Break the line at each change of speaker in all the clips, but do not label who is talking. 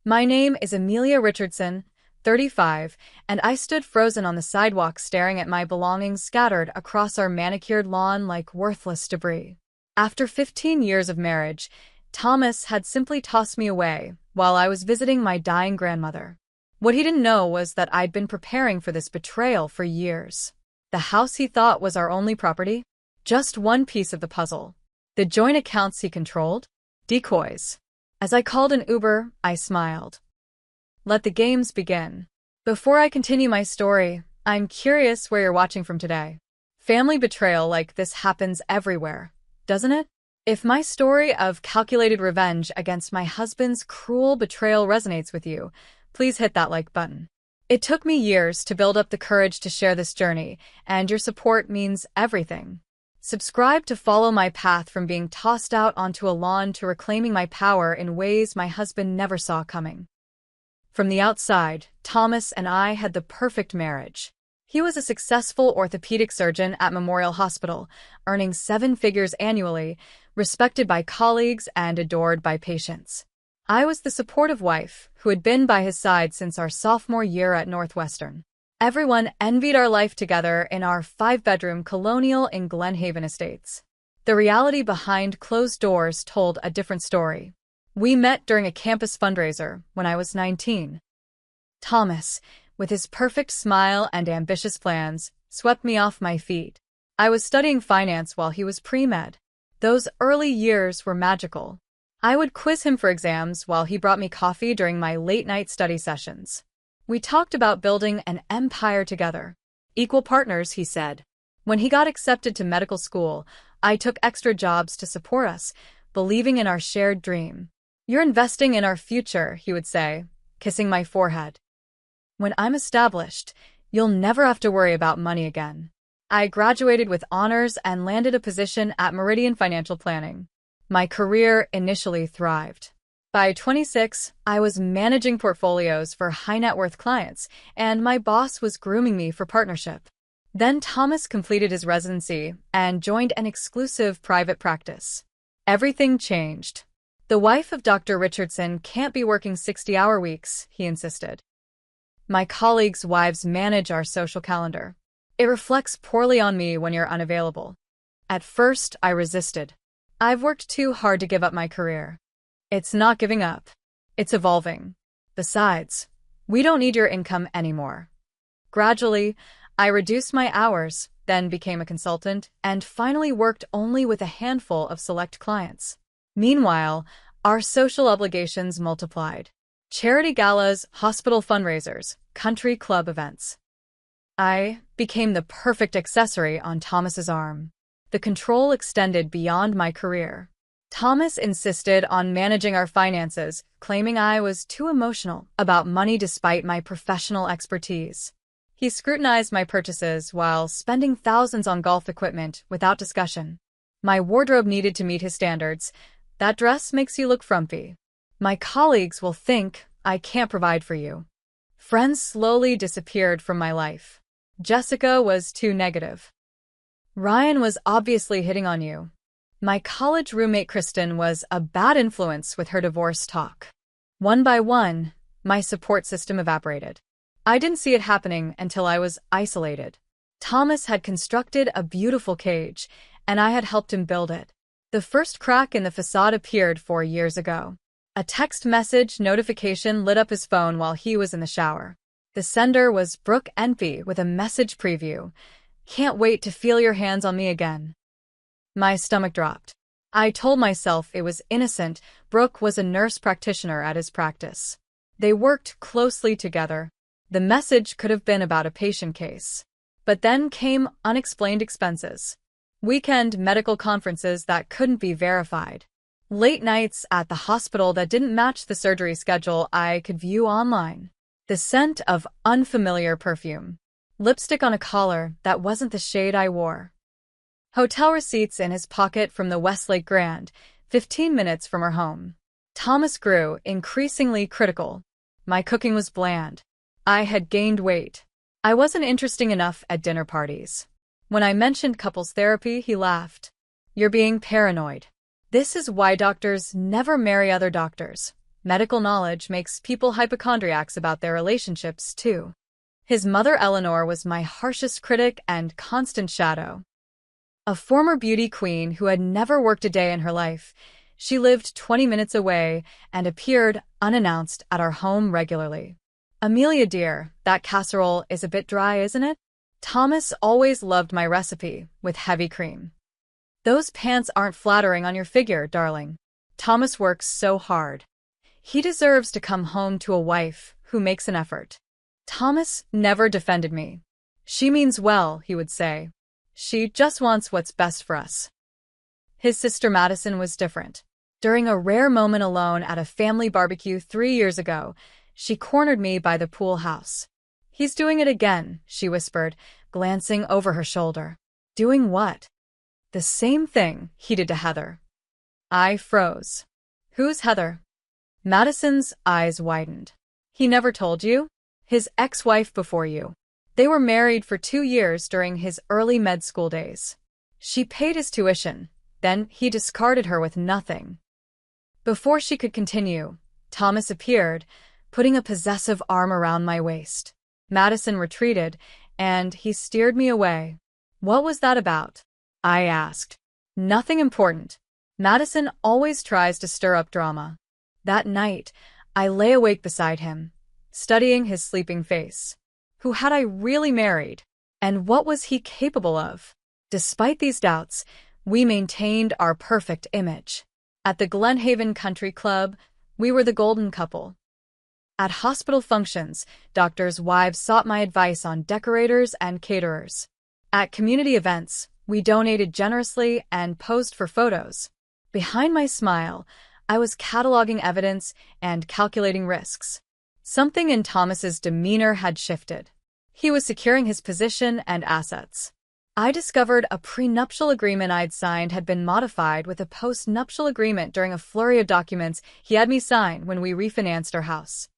My name is Amelia Richardson, 35, and I stood frozen on the sidewalk staring at my belongings scattered across our manicured lawn like worthless debris. After 15 years of marriage, Thomas had simply tossed me away while I was visiting my dying grandmother. What he didn't know was that I'd been preparing for this betrayal for years. The house he thought was our only property? Just one piece of the puzzle. The joint accounts he controlled? Decoys. As I called an Uber, I smiled. Let the games begin. Before I continue my story, I'm curious where you're watching from today. Family betrayal like this happens everywhere, doesn't it? If my story of calculated revenge against my husband's cruel betrayal resonates with you, please hit that like button. It took me years to build up the courage to share this journey, and your support means everything. Subscribe to follow my path from being tossed out onto a lawn to reclaiming my power in ways my husband never saw coming. From the outside, Thomas and I had the perfect marriage. He was a successful orthopedic surgeon at Memorial Hospital, earning 7 figures annually, respected by colleagues and adored by patients. I was the supportive wife who had been by his side since our sophomore year at Northwestern. Everyone envied our life together in our 5-bedroom colonial in Glen Haven Estates. The reality behind closed doors told a different story. We met during a campus fundraiser when I was 19. Thomas, with his perfect smile and ambitious plans, swept me off my feet. I was studying finance while he was pre-med. Those early years were magical. I would quiz him for exams while he brought me coffee during my late-night study sessions. We talked about building an empire together. Equal partners, he said. When he got accepted to medical school, I took extra jobs to support us, believing in our shared dream. You're investing in our future, he would say, kissing my forehead. When I'm established, you'll never have to worry about money again. I graduated with honors and landed a position at Meridian Financial Planning. My career initially thrived. By 26, I was managing portfolios for high-net-worth clients, and my boss was grooming me for partnership. Then Thomas completed his residency and joined an exclusive private practice. Everything changed. The wife of Dr. Richardson can't be working 60-hour weeks, he insisted. My colleagues' wives manage our social calendar. It reflects poorly on me when you're unavailable. At first, I resisted. I've worked too hard to give up my career. It's not giving up. It's evolving. Besides, we don't need your income anymore. Gradually, I reduced my hours, then became a consultant, and finally worked only with a handful of select clients. Meanwhile, our social obligations multiplied. Charity galas, hospital fundraisers, country club events. I became the perfect accessory on Thomas's arm. The control extended beyond my career. Thomas insisted on managing our finances, claiming I was too emotional about money despite my professional expertise. He scrutinized my purchases while spending thousands on golf equipment without discussion. My wardrobe needed to meet his standards. That dress makes you look frumpy. My colleagues will think I can't provide for you. Friends slowly disappeared from my life. Jessica was too negative. Ryan was obviously hitting on you. My college roommate Kristen was a bad influence with her divorce talk. One by one, my support system evaporated. I didn't see it happening until I was isolated. Thomas had constructed a beautiful cage, and I had helped him build it. The first crack in the facade appeared 4 years ago. A text message notification lit up his phone while he was in the shower. The sender was Brooke Enpy with a message preview. Can't wait to feel your hands on me again. My stomach dropped. I told myself it was innocent. Brooke was a nurse practitioner at his practice. They worked closely together. The message could have been about a patient case. But then came unexplained expenses. Weekend medical conferences that couldn't be verified. Late nights at the hospital that didn't match the surgery schedule I could view online. The scent of unfamiliar perfume. Lipstick on a collar that wasn't the shade I wore. Hotel receipts in his pocket from the Westlake Grand, 15 minutes from her home. Thomas grew increasingly critical. My cooking was bland. I had gained weight. I wasn't interesting enough at dinner parties. When I mentioned couples therapy, he laughed. You're being paranoid. This is why doctors never marry other doctors. Medical knowledge makes people hypochondriacs about their relationships, too. His mother Eleanor was my harshest critic and constant shadow. A former beauty queen who had never worked a day in her life, she lived 20 minutes away and appeared unannounced at our home regularly. "Amelia dear, that casserole is a bit dry, isn't it? Thomas always loved my recipe, with heavy cream." "Those pants aren't flattering on your figure, darling. Thomas works so hard. He deserves to come home to a wife who makes an effort." Thomas never defended me. "She means well," he would say. "She just wants what's best for us." His sister Madison was different. During a rare moment alone at a family barbecue 3 years ago, she cornered me by the pool house. "He's doing it again," she whispered, glancing over her shoulder. "Doing what?" "The same thing he did to Heather." I froze. "Who's Heather?" Madison's eyes widened. "He never told you? His ex-wife before you. They were married for 2 years during his early med school days. She paid his tuition, then he discarded her with nothing." Before she could continue, Thomas appeared, putting a possessive arm around my waist. Madison retreated, and he steered me away. "What was that about?" I asked. "Nothing important. Madison always tries to stir up drama." That night, I lay awake beside him, studying his sleeping face. Who had I really married? And what was he capable of? Despite these doubts, we maintained our perfect image. At the Glenhaven Country Club, we were the golden couple. At hospital functions, doctors' wives sought my advice on decorators and caterers. At community events, we donated generously and posed for photos. Behind my smile, I was cataloging evidence and calculating risks. Something in Thomas's demeanor had shifted. He was securing his position and assets. I discovered a prenuptial agreement I'd signed had been modified with a post-nuptial agreement during a flurry of documents he had me sign when we refinanced our house.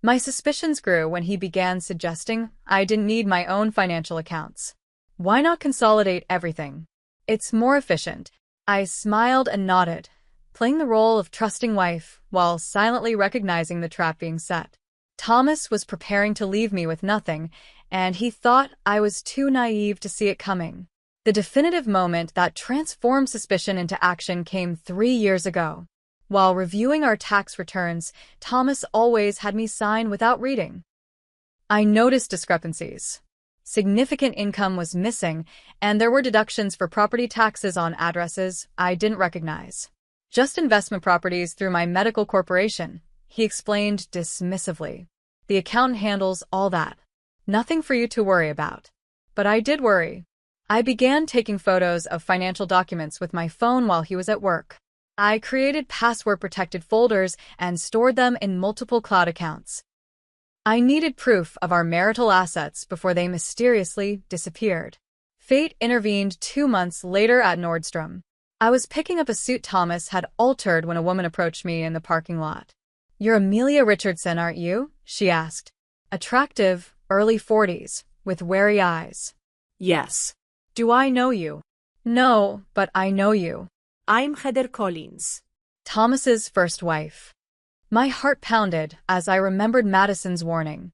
My suspicions grew when he began suggesting I didn't need my own financial accounts. "Why not consolidate everything? It's more efficient." I smiled and nodded, playing the role of trusting wife while silently recognizing the trap being set. Thomas was preparing to leave me with nothing, and he thought I was too naive to see it coming. The definitive moment that transformed suspicion into action came 3 years ago. While reviewing our tax returns, Thomas always had me sign without reading. I noticed discrepancies. Significant income was missing, and there were deductions for property taxes on addresses I didn't recognize. "Just investment properties through my medical corporation," he explained dismissively. "The accountant handles all that. Nothing for you to worry about." But I did worry. I began taking photos of financial documents with my phone while he was at work. I created password-protected folders and stored them in multiple cloud accounts. I needed proof of our marital assets before they mysteriously disappeared. Fate intervened 2 months later at Nordstrom. I was picking up a suit Thomas had altered when a woman approached me in the parking lot. "You're Amelia Richardson, aren't you?" she asked. Attractive, early 40s, with wary eyes.
"Yes."
"Do I know you?" "No, but I know you."
"I'm Heather Collins."
Thomas's first wife. My heart pounded as I remembered Madison's warning.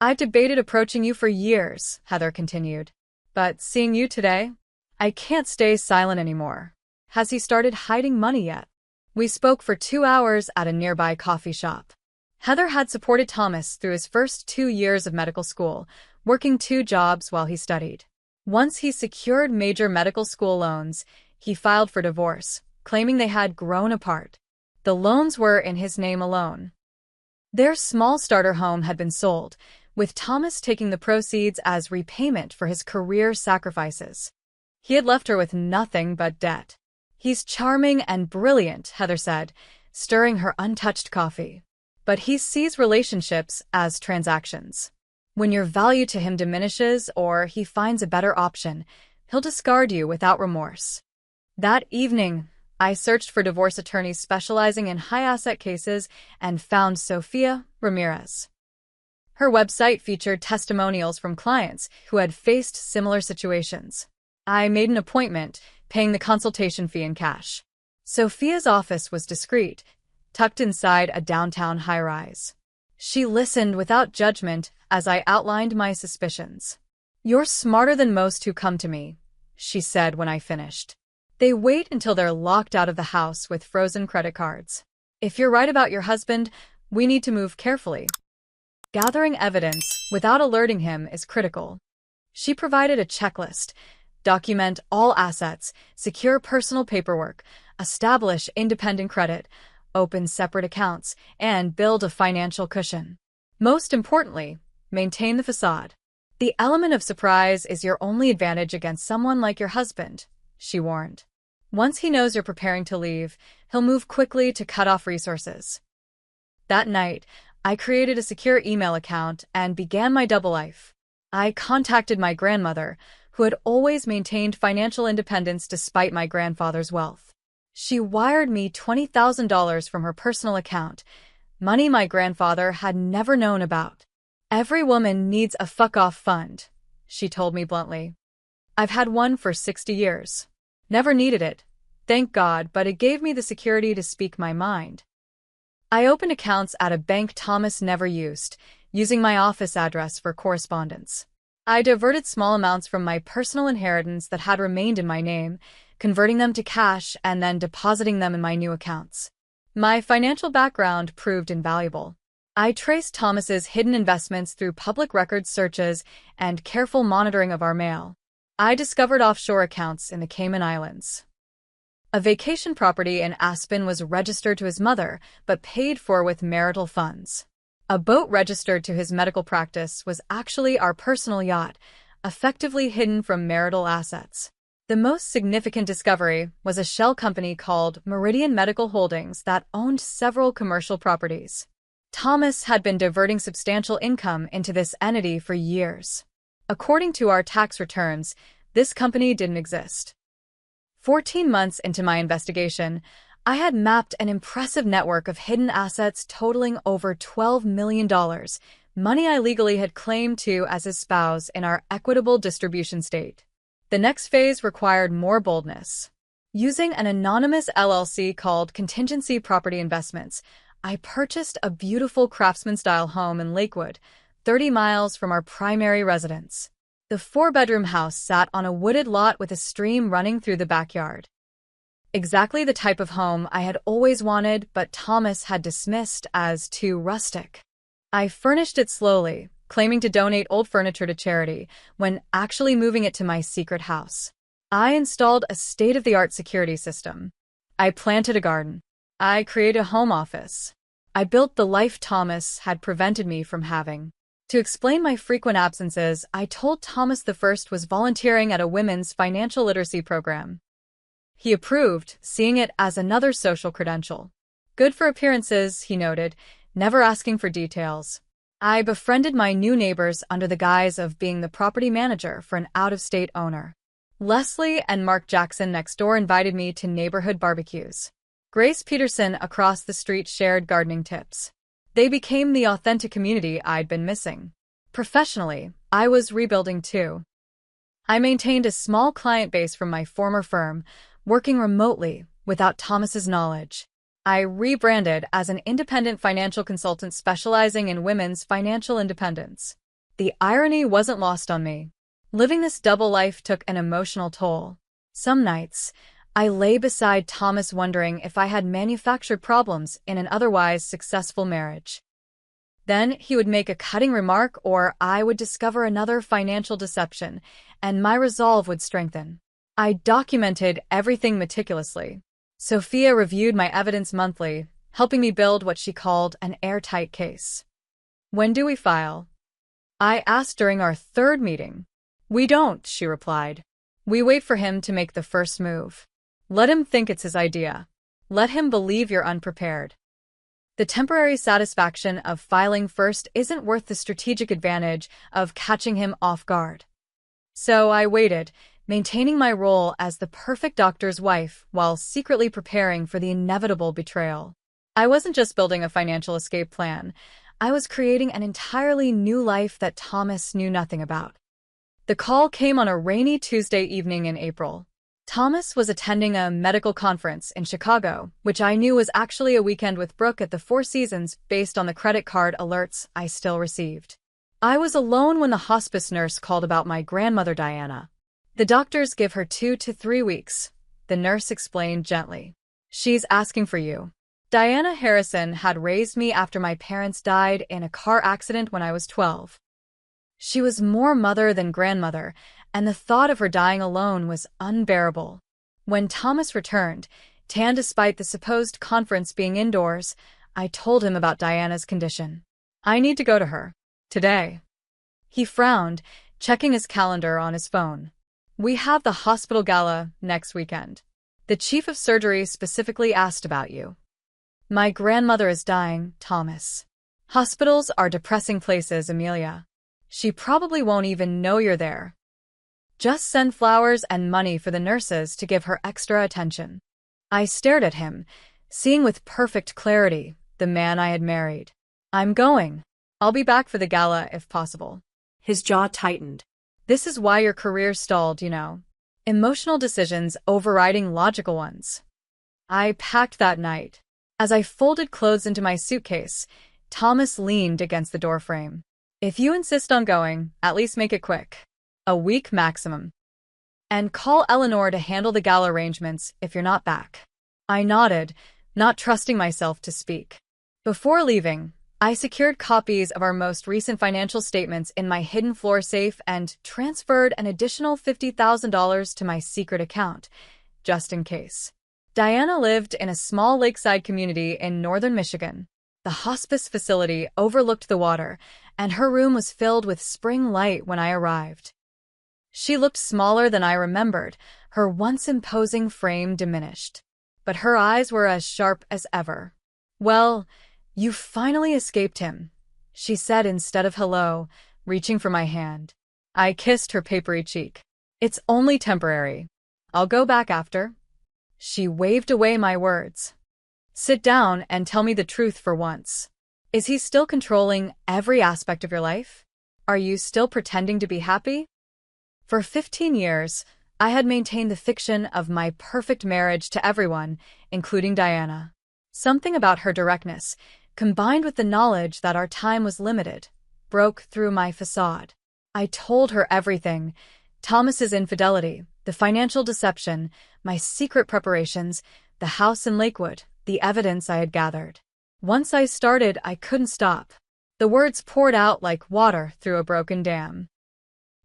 "I've debated approaching you for years," Heather continued. "But seeing you today, I can't stay silent anymore. Has he started hiding money yet?" We spoke for 2 hours at a nearby coffee shop. Heather had supported Thomas through his first 2 years of medical school, working 2 jobs while he studied. Once he secured major medical school loans, he filed for divorce, claiming they had grown apart. The loans were in his name alone. Their small starter home had been sold, with Thomas taking the proceeds as repayment for his career sacrifices. He had left her with nothing but debt. "He's charming and brilliant," Heather said, stirring her untouched coffee. "But he sees relationships as transactions. When your value to him diminishes or he finds a better option, he'll discard you without remorse." That evening, I searched for divorce attorneys specializing in high-asset cases and found Sofia Ramirez. Her website featured testimonials from clients who had faced similar situations. I made an appointment, paying the consultation fee in cash. Sofia's office was discreet, tucked inside a downtown high-rise. She listened without judgment as I outlined my suspicions. "You're smarter than most who come to me," she said when I finished. "They wait until they're locked out of the house with frozen credit cards. If you're right about your husband, we need to move carefully. Gathering evidence without alerting him is critical." She provided a checklist: document all assets, secure personal paperwork, establish independent credit, open separate accounts, and build a financial cushion. Most importantly, maintain the facade. "The element of surprise is your only advantage against someone like your husband," she warned. "Once he knows you're preparing to leave, he'll move quickly to cut off resources." That night, I created a secure email account and began my double life. I contacted my grandmother, who had always maintained financial independence despite my grandfather's wealth. She wired me $20,000 from her personal account, money my grandfather had never known about. "Every woman needs a fuck-off fund," she told me bluntly. "I've had one for 60 years. Never needed it, thank God, but it gave me the security to speak my mind." I opened accounts at a bank Thomas never used, using my office address for correspondence. I diverted small amounts from my personal inheritance that had remained in my name, converting them to cash and then depositing them in my new accounts. My financial background proved invaluable. I traced Thomas's hidden investments through public records searches and careful monitoring of our mail. I discovered offshore accounts in the Cayman Islands. A vacation property in Aspen was registered to his mother, but paid for with marital funds. A boat registered to his medical practice was actually our personal yacht, effectively hidden from marital assets. The most significant discovery was a shell company called Meridian Medical Holdings that owned several commercial properties. Thomas had been diverting substantial income into this entity for years. According to our tax returns, this company didn't exist. 14 months into my investigation, I had mapped an impressive network of hidden assets totaling over $12 million, money I legally had claimed to as his spouse in our equitable distribution state. The next phase required more boldness. Using an anonymous LLC called Contingency Property Investments, I purchased a beautiful craftsman-style home in Lakewood, 30 miles from our primary residence. The 4-bedroom house sat on a wooded lot with a stream running through the backyard. Exactly the type of home I had always wanted, but Thomas had dismissed as too rustic. I furnished it slowly, claiming to donate old furniture to charity, when actually moving it to my secret house. I installed a state-of-the-art security system. I planted a garden. I created a home office. I built the life Thomas had prevented me from having. To explain my frequent absences, I told Thomas the first was volunteering at a women's financial literacy program. He approved, seeing it as another social credential. "Good for appearances," he noted, never asking for details. I befriended my new neighbors under the guise of being the property manager for an out-of-state owner. Leslie and Mark Jackson next door invited me to neighborhood barbecues. Grace Peterson across the street shared gardening tips. They became the authentic community I'd been missing. Professionally, I was rebuilding too. I maintained a small client base from my former firm, working remotely without Thomas's knowledge. I rebranded as an independent financial consultant specializing in women's financial independence. The irony wasn't lost on me. Living this double life took an emotional toll. Some nights, I lay beside Thomas wondering if I had manufactured problems in an otherwise successful marriage. Then he would make a cutting remark or I would discover another financial deception, and my resolve would strengthen. I documented everything meticulously. Sophia reviewed my evidence monthly, helping me build what she called an airtight case. "When do we file?" I asked during our third meeting. "We don't," she replied. "We wait for him to make the first move. Let him think it's his idea. Let him believe you're unprepared. The temporary satisfaction of filing first isn't worth the strategic advantage of catching him off guard." So I waited, maintaining my role as the perfect doctor's wife while secretly preparing for the inevitable betrayal. I wasn't just building a financial escape plan. I was creating an entirely new life that Thomas knew nothing about. The call came on a rainy Tuesday evening in April. Thomas was attending a medical conference in Chicago, which I knew was actually a weekend with Brooke at the Four Seasons based on the credit card alerts I still received. I was alone when the hospice nurse called about my grandmother Diana. The doctors give her 2 to 3 weeks, the nurse explained gently. She's asking for you. Diana Harrison had raised me after my parents died in a car accident when I was 12. She was more mother than grandmother, and the thought of her dying alone was unbearable. When Thomas returned, tan despite the supposed conference being indoors, I told him about Diana's condition. I need to go to her. Today. He frowned, checking his calendar on his phone. We have the hospital gala next weekend. The chief of surgery specifically asked about you. My grandmother is dying, Thomas. Hospitals are depressing places, Amelia. She probably won't even know you're there. Just send flowers and money for the nurses to give her extra attention. I stared at him, seeing with perfect clarity the man I had married. I'm going. I'll be back for the gala if possible.
His jaw tightened.
This is why your career stalled, you know. Emotional decisions overriding logical ones. I packed that night. As I folded clothes into my suitcase, Thomas leaned against the doorframe. If you insist on going, at least make it quick. A week maximum. And call Eleanor to handle the gala arrangements if you're not back. I nodded, not trusting myself to speak. Before leaving, I secured copies of our most recent financial statements in my hidden floor safe and transferred an additional $50,000 to my secret account, just in case. Diana lived in a small lakeside community in northern Michigan. The hospice facility overlooked the water, and her room was filled with spring light when I arrived. She looked smaller than I remembered, her once imposing frame diminished. But her eyes were as sharp as ever. Well, you finally escaped him, she said instead of hello, reaching for my hand. I kissed her papery cheek. It's only temporary. I'll go back after. She waved away my words. Sit down and tell me the truth for once. Is he still controlling every aspect of your life? Are you still pretending to be happy? For 15 years, I had maintained the fiction of my perfect marriage to everyone, including Diana. Something about her directness, combined with the knowledge that our time was limited, broke through my facade. I told her everything: Thomas's infidelity, the financial deception, my secret preparations, the house in Lakewood, the evidence I had gathered. Once I started, I couldn't stop. The words poured out like water through a broken dam.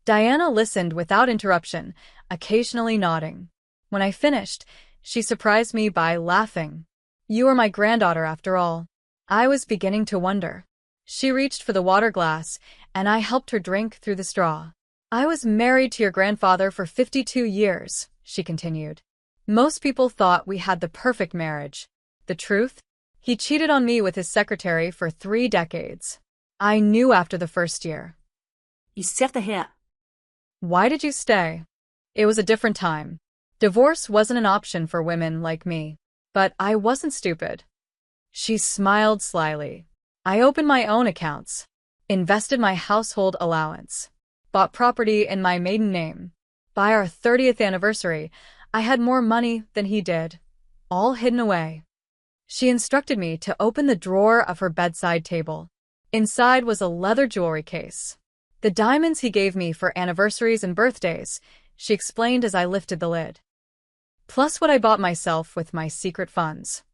Diana listened without interruption, occasionally nodding. When I finished, she surprised me by laughing. You are my granddaughter after all. I was beginning to wonder. She reached for the water glass, and I helped her drink through the straw. I was married to your grandfather for 52 years, she continued. Most people thought we had the perfect marriage. The truth? He cheated on me with his secretary for 3 decades. I knew after the first year.
Ich sagte her.
Why did you stay? It was a different time. Divorce wasn't an option for women like me. But I wasn't stupid. She smiled slyly. I opened my own accounts, invested my household allowance, bought property in my maiden name. By our 30th anniversary, I had more money than he did, all hidden away. She instructed me to open the drawer of her bedside table. Inside was a leather jewelry case. The diamonds he gave me for anniversaries and birthdays, she explained as I lifted the lid. Plus what I bought myself with my secret funds.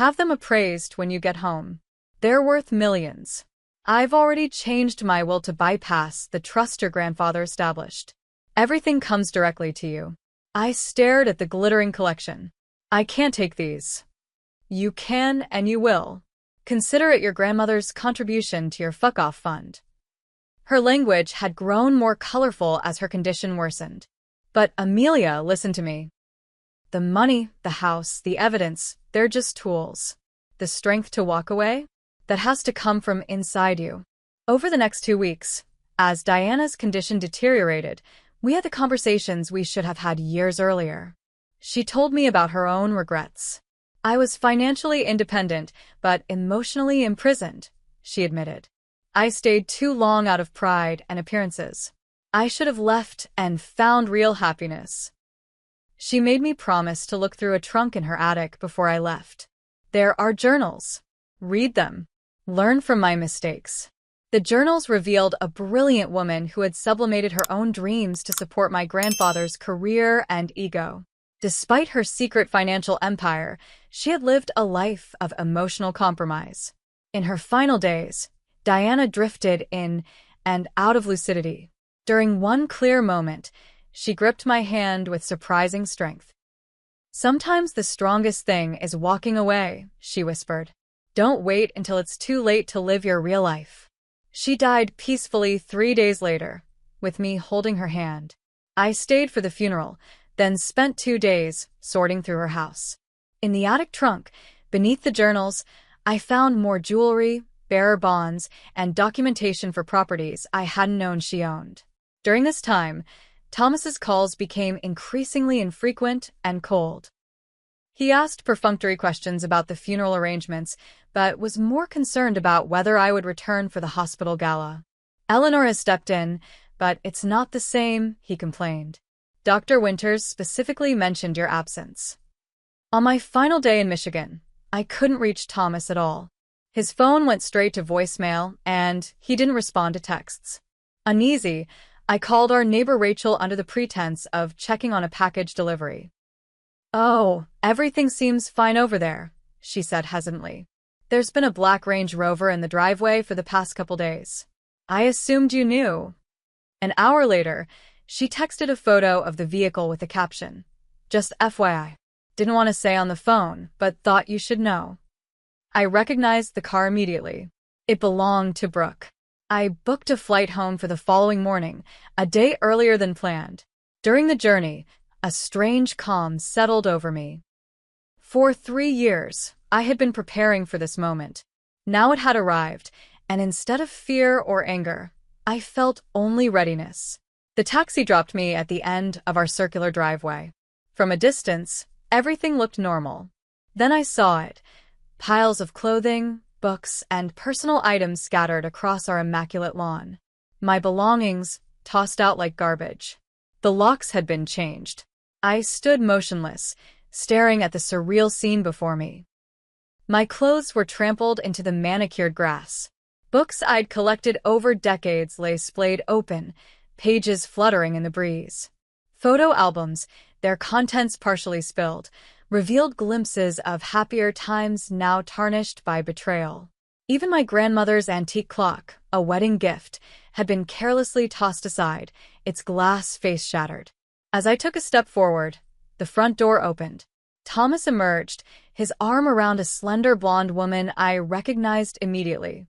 Have them appraised when you get home. They're worth millions. I've already changed my will to bypass the trust your grandfather established. Everything comes directly to you. I stared at the glittering collection. I can't take these. You can and you will. Consider it your grandmother's contribution to your fuck-off fund. Her language had grown more colorful as her condition worsened. But Amelia, listen to me. The money, the house, the evidence, they're just tools. The strength to walk away? That has to come from inside you. Over the next 2 weeks, as Diana's condition deteriorated, we had the conversations we should have had years earlier. She told me about her own regrets. I was financially independent, but emotionally imprisoned, she admitted. I stayed too long out of pride and appearances. I should have left and found real happiness. She made me promise to look through a trunk in her attic before I left. There are journals. Read them. Learn from my mistakes. The journals revealed a brilliant woman who had sublimated her own dreams to support my grandfather's career and ego. Despite her secret financial empire, she had lived a life of emotional compromise. In her final days, Diana drifted in and out of lucidity. During one clear moment, she gripped my hand with surprising strength. "Sometimes the strongest thing is walking away," she whispered. "Don't wait until it's too late to live your real life." She died peacefully 3 days later, with me holding her hand. I stayed for the funeral, then spent 2 days sorting through her house. In the attic trunk, beneath the journals, I found more jewelry, bearer bonds, and documentation for properties I hadn't known she owned. During this time, Thomas's calls became increasingly infrequent and cold. He asked perfunctory questions about the funeral arrangements, but was more concerned about whether I would return for the hospital gala. "Eleanor has stepped in, but it's not the same," he complained. "Dr. Winters specifically mentioned your absence." On my final day in Michigan, I couldn't reach Thomas at all. His phone went straight to voicemail, and he didn't respond to texts. Uneasy, I called our neighbor Rachel under the pretense of checking on a package delivery. "Oh, everything seems fine over there," she said hesitantly. "There's been a black Range Rover in the driveway for the past couple days. I assumed you knew." An hour later, she texted a photo of the vehicle with the caption, "Just FYI. Didn't want to say on the phone, but thought you should know." I recognized the car immediately. It belonged to Brooke. I booked a flight home for the following morning, a day earlier than planned. During the journey, a strange calm settled over me. For 3 years, I had been preparing for this moment. Now it had arrived, and instead of fear or anger, I felt only readiness. The taxi dropped me at the end of our circular driveway. From a distance, everything looked normal. Then I saw it. Piles of clothing, books, and personal items scattered across our immaculate lawn. My belongings tossed out like garbage. The locks had been changed. I stood motionless, staring at the surreal scene before me. My clothes were trampled into the manicured grass. Books I'd collected over decades lay splayed open, pages fluttering in the breeze. Photo albums, their contents partially spilled, revealed glimpses of happier times now tarnished by betrayal. Even my grandmother's antique clock, a wedding gift, had been carelessly tossed aside, its glass face shattered. As I took a step forward, the front door opened. Thomas emerged, his arm around a slender blonde woman I recognized immediately.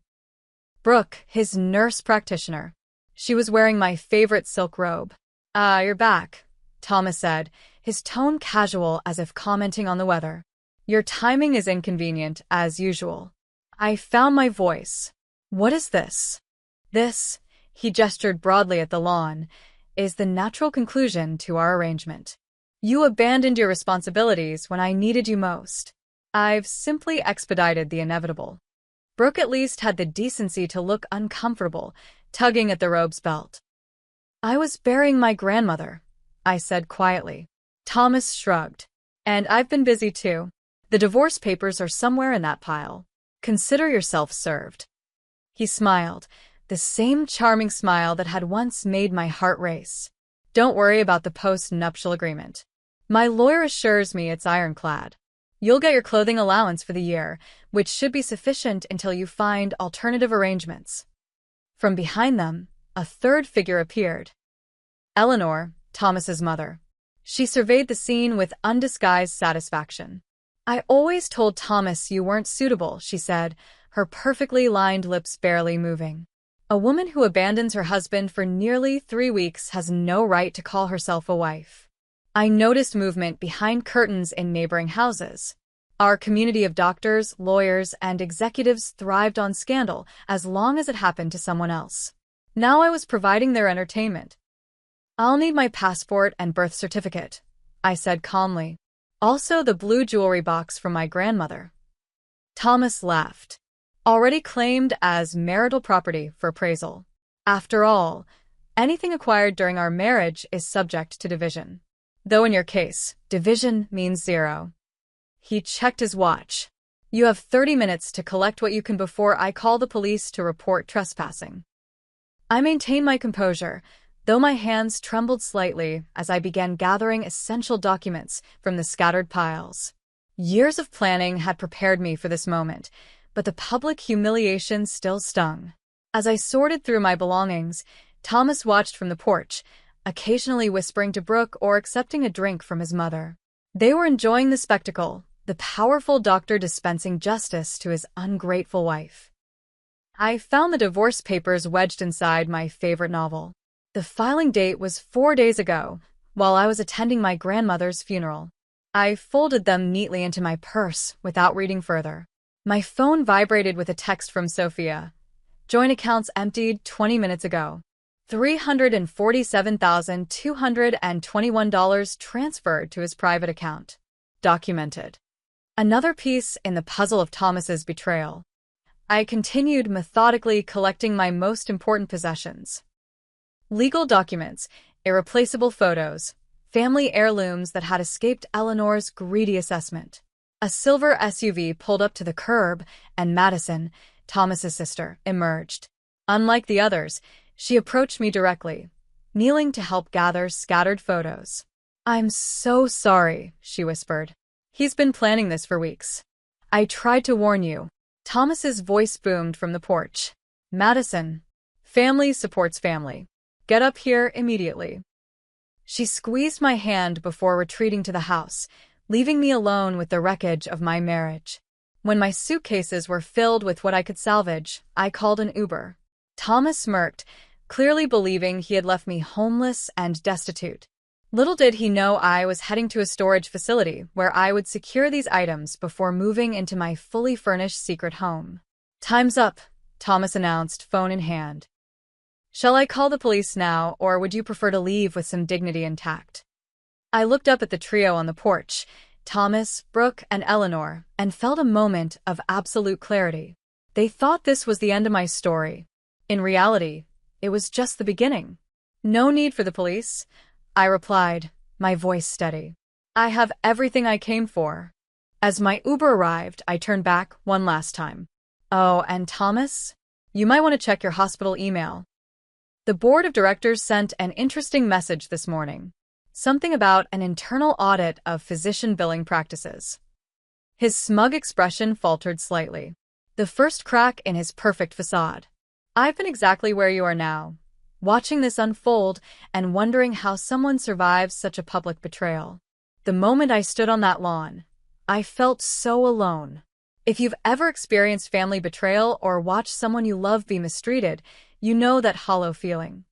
Brooke, his nurse practitioner. She was wearing my favorite silk robe. "Ah, you're back," Thomas said, his tone casual as if commenting on the weather. "Your timing is inconvenient, as usual." I found my voice. "What is this?" "This," he gestured broadly at the lawn, "is the natural conclusion to our arrangement. You abandoned your responsibilities when I needed you most. I've simply expedited the inevitable." Brooke at least had the decency to look uncomfortable, tugging at the robe's belt. "I was burying my grandmother," I said quietly. Thomas shrugged. "And I've been busy too. The divorce papers are somewhere in that pile. Consider yourself served." He smiled, the same charming smile that had once made my heart race. "Don't worry about the post-nuptial agreement. My lawyer assures me it's ironclad. You'll get your clothing allowance for the year, which should be sufficient until you find alternative arrangements." From behind them, a third figure appeared. Eleanor, Thomas's mother. She surveyed the scene with undisguised satisfaction. "I always told Thomas you weren't suitable," she said, her perfectly lined lips barely moving. "A woman who abandons her husband for nearly 3 weeks has no right to call herself a wife." I noticed movement behind curtains in neighboring houses. Our community of doctors, lawyers, and executives thrived on scandal as long as it happened to someone else. Now I was providing their entertainment. "I'll need my passport and birth certificate," I said calmly. "Also the blue jewelry box from my grandmother." Thomas laughed. "Already claimed as marital property for appraisal. After all, anything acquired during our marriage is subject to division." Though in your case, division means 0. He checked his watch. You have 30 minutes to collect what you can before I call the police to report trespassing. I maintained my composure, though my hands trembled slightly as I began gathering essential documents from the scattered piles. Years of planning had prepared me for this moment, but the public humiliation still stung. As I sorted through my belongings, Thomas watched from the porch, occasionally whispering to Brooke or accepting a drink from his mother. They were enjoying the spectacle, the powerful doctor dispensing justice to his ungrateful wife. I found the divorce papers wedged inside my favorite novel. The filing date was 4 days ago, while I was attending my grandmother's funeral. I folded them neatly into my purse without reading further. My phone vibrated with a text from Sophia. Joint accounts emptied 20 minutes ago. $347,221 transferred to his private account. Documented. Another piece in the puzzle of Thomas's betrayal. I continued methodically collecting my most important possessions. Legal documents, irreplaceable photos, family heirlooms that had escaped Eleanor's greedy assessment. A silver SUV pulled up to the curb, and Madison, Thomas's sister, emerged. Unlike the others, she approached me directly, kneeling to help gather scattered photos. "I'm so sorry," she whispered. "He's been planning this for weeks. I tried to warn you." Thomas's voice boomed from the porch. "Madison, family supports family. Get up here immediately." She squeezed my hand before retreating to the house, leaving me alone with the wreckage of my marriage. When my suitcases were filled with what I could salvage, I called an Uber. Thomas smirked, clearly believing he had left me homeless and destitute. Little did he know I was heading to a storage facility where I would secure these items before moving into my fully furnished secret home. "Time's up," Thomas announced, phone in hand. "Shall I call the police now, or would you prefer to leave with some dignity intact?" I looked up at the trio on the porch, Thomas, Brooke, and Eleanor, and felt a moment of absolute clarity. They thought this was the end of my story. In reality, it was just the beginning. "No need for the police," I replied, my voice steady. "I have everything I came for." As my Uber arrived, I turned back one last time. "Oh, and Thomas? You might want to check your hospital email. The board of directors sent an interesting message this morning. Something about an internal audit of physician billing practices." His smug expression faltered slightly. The first crack in his perfect facade. "I've been exactly where you are now, watching this unfold and wondering how someone survives such a public betrayal. The moment I stood on that lawn, I felt so alone. If you've ever experienced family betrayal or watched someone you love be mistreated, you know that hollow feeling.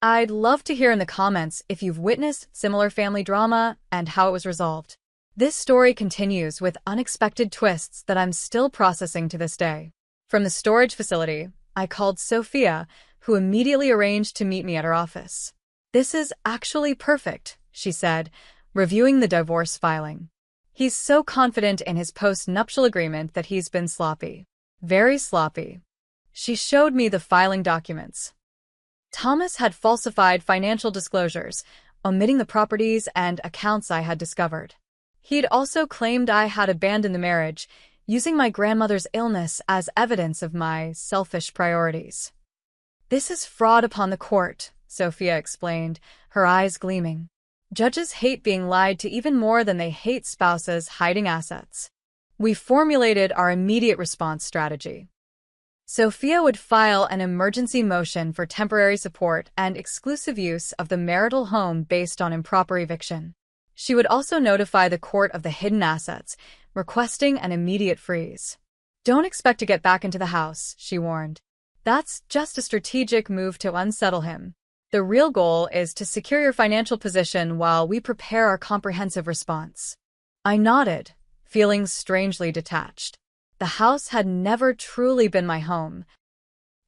I'd love to hear in the comments if you've witnessed similar family drama and how it was resolved. This story continues with unexpected twists that I'm still processing to this day. From the storage facility, I called Sophia, who immediately arranged to meet me at her office. "This is actually perfect," she said, reviewing the divorce filing. "He's so confident in his post-nuptial agreement that he's been sloppy. Very sloppy." She showed me the filing documents. Thomas had falsified financial disclosures, omitting the properties and accounts I had discovered. He'd also claimed I had abandoned the marriage, using my grandmother's illness as evidence of my selfish priorities. "This is fraud upon the court," Sophia explained, her eyes gleaming. "Judges hate being lied to even more than they hate spouses hiding assets. We formulated our immediate response strategy. Sophia would file an emergency motion for temporary support and exclusive use of the marital home based on improper eviction. She would also notify the court of the hidden assets, requesting an immediate freeze. "Don't expect to get back into the house," she warned. "That's just a strategic move to unsettle him. The real goal is to secure your financial position while we prepare our comprehensive response." I nodded, feeling strangely detached. The house had never truly been my home.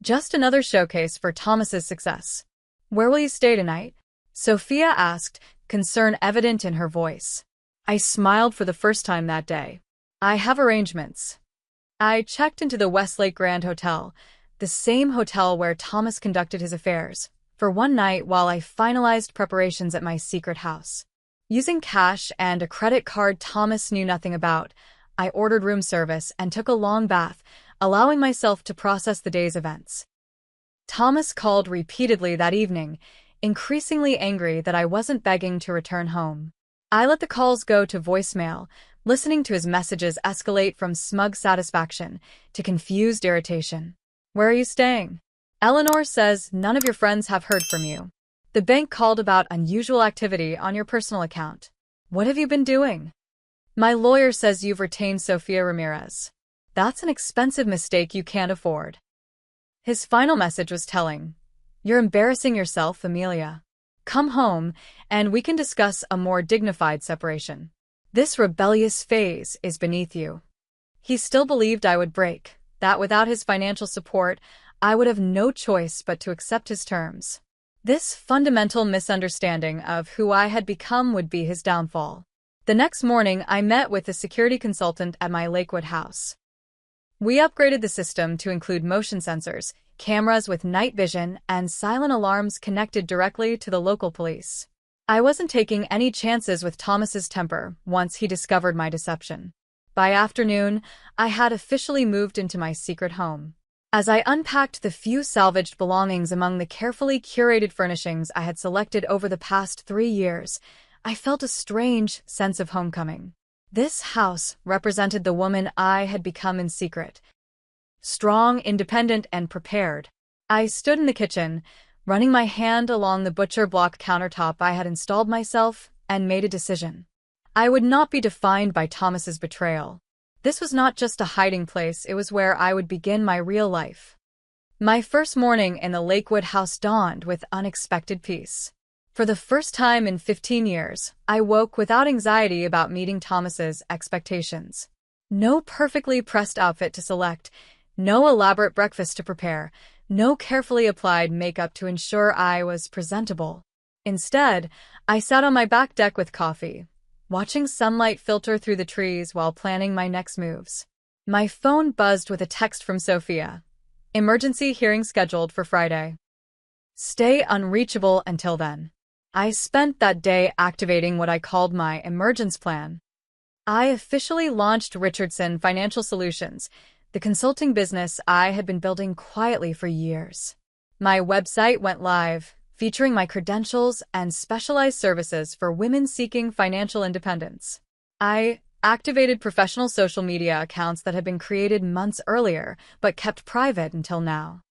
Just another showcase for Thomas's success. "Where will you stay tonight?" Sophia asked, concern evident in her voice. I smiled for the first time that day. "I have arrangements." I checked into the Westlake Grand Hotel, the same hotel where Thomas conducted his affairs, for one night while I finalized preparations at my secret house. Using cash and a credit card Thomas knew nothing about, I ordered room service and took a long bath, allowing myself to process the day's events. Thomas called repeatedly that evening, increasingly angry that I wasn't begging to return home. I let the calls go to voicemail, listening to his messages escalate from smug satisfaction to confused irritation. "Where are you staying? Eleanor says none of your friends have heard from you. The bank called about unusual activity on your personal account. What have you been doing? My lawyer says you've retained Sofia Ramirez. That's an expensive mistake you can't afford." His final message was telling. "You're embarrassing yourself, Amelia. Come home, and we can discuss a more dignified separation. This rebellious phase is beneath you." He still believed I would break, that without his financial support, I would have no choice but to accept his terms. This fundamental misunderstanding of who I had become would be his downfall. The next morning, I met with the security consultant at my Lakewood house. We upgraded the system to include motion sensors, cameras with night vision, and silent alarms connected directly to the local police. I wasn't taking any chances with Thomas's temper once he discovered my deception. By afternoon, I had officially moved into my secret home. As I unpacked the few salvaged belongings among the carefully curated furnishings I had selected over the past 3 years, I felt a strange sense of homecoming. This house represented the woman I had become in secret. Strong, independent, and prepared. I stood in the kitchen, running my hand along the butcher block countertop I had installed myself, and made a decision. I would not be defined by Thomas's betrayal. This was not just a hiding place, it was where I would begin my real life. My first morning in the Lakewood house dawned with unexpected peace. For the first time in 15 years, I woke without anxiety about meeting Thomas's expectations. No perfectly pressed outfit to select, no elaborate breakfast to prepare, no carefully applied makeup to ensure I was presentable. Instead, I sat on my back deck with coffee, watching sunlight filter through the trees while planning my next moves. My phone buzzed with a text from Sophia. "Emergency hearing scheduled for Friday. Stay unreachable until then." I spent that day activating what I called my emergence plan. I officially launched Richardson Financial Solutions, the consulting business I had been building quietly for years. My website went live, featuring my credentials and specialized services for women seeking financial independence. I activated professional social media accounts that had been created months earlier, but kept private until now.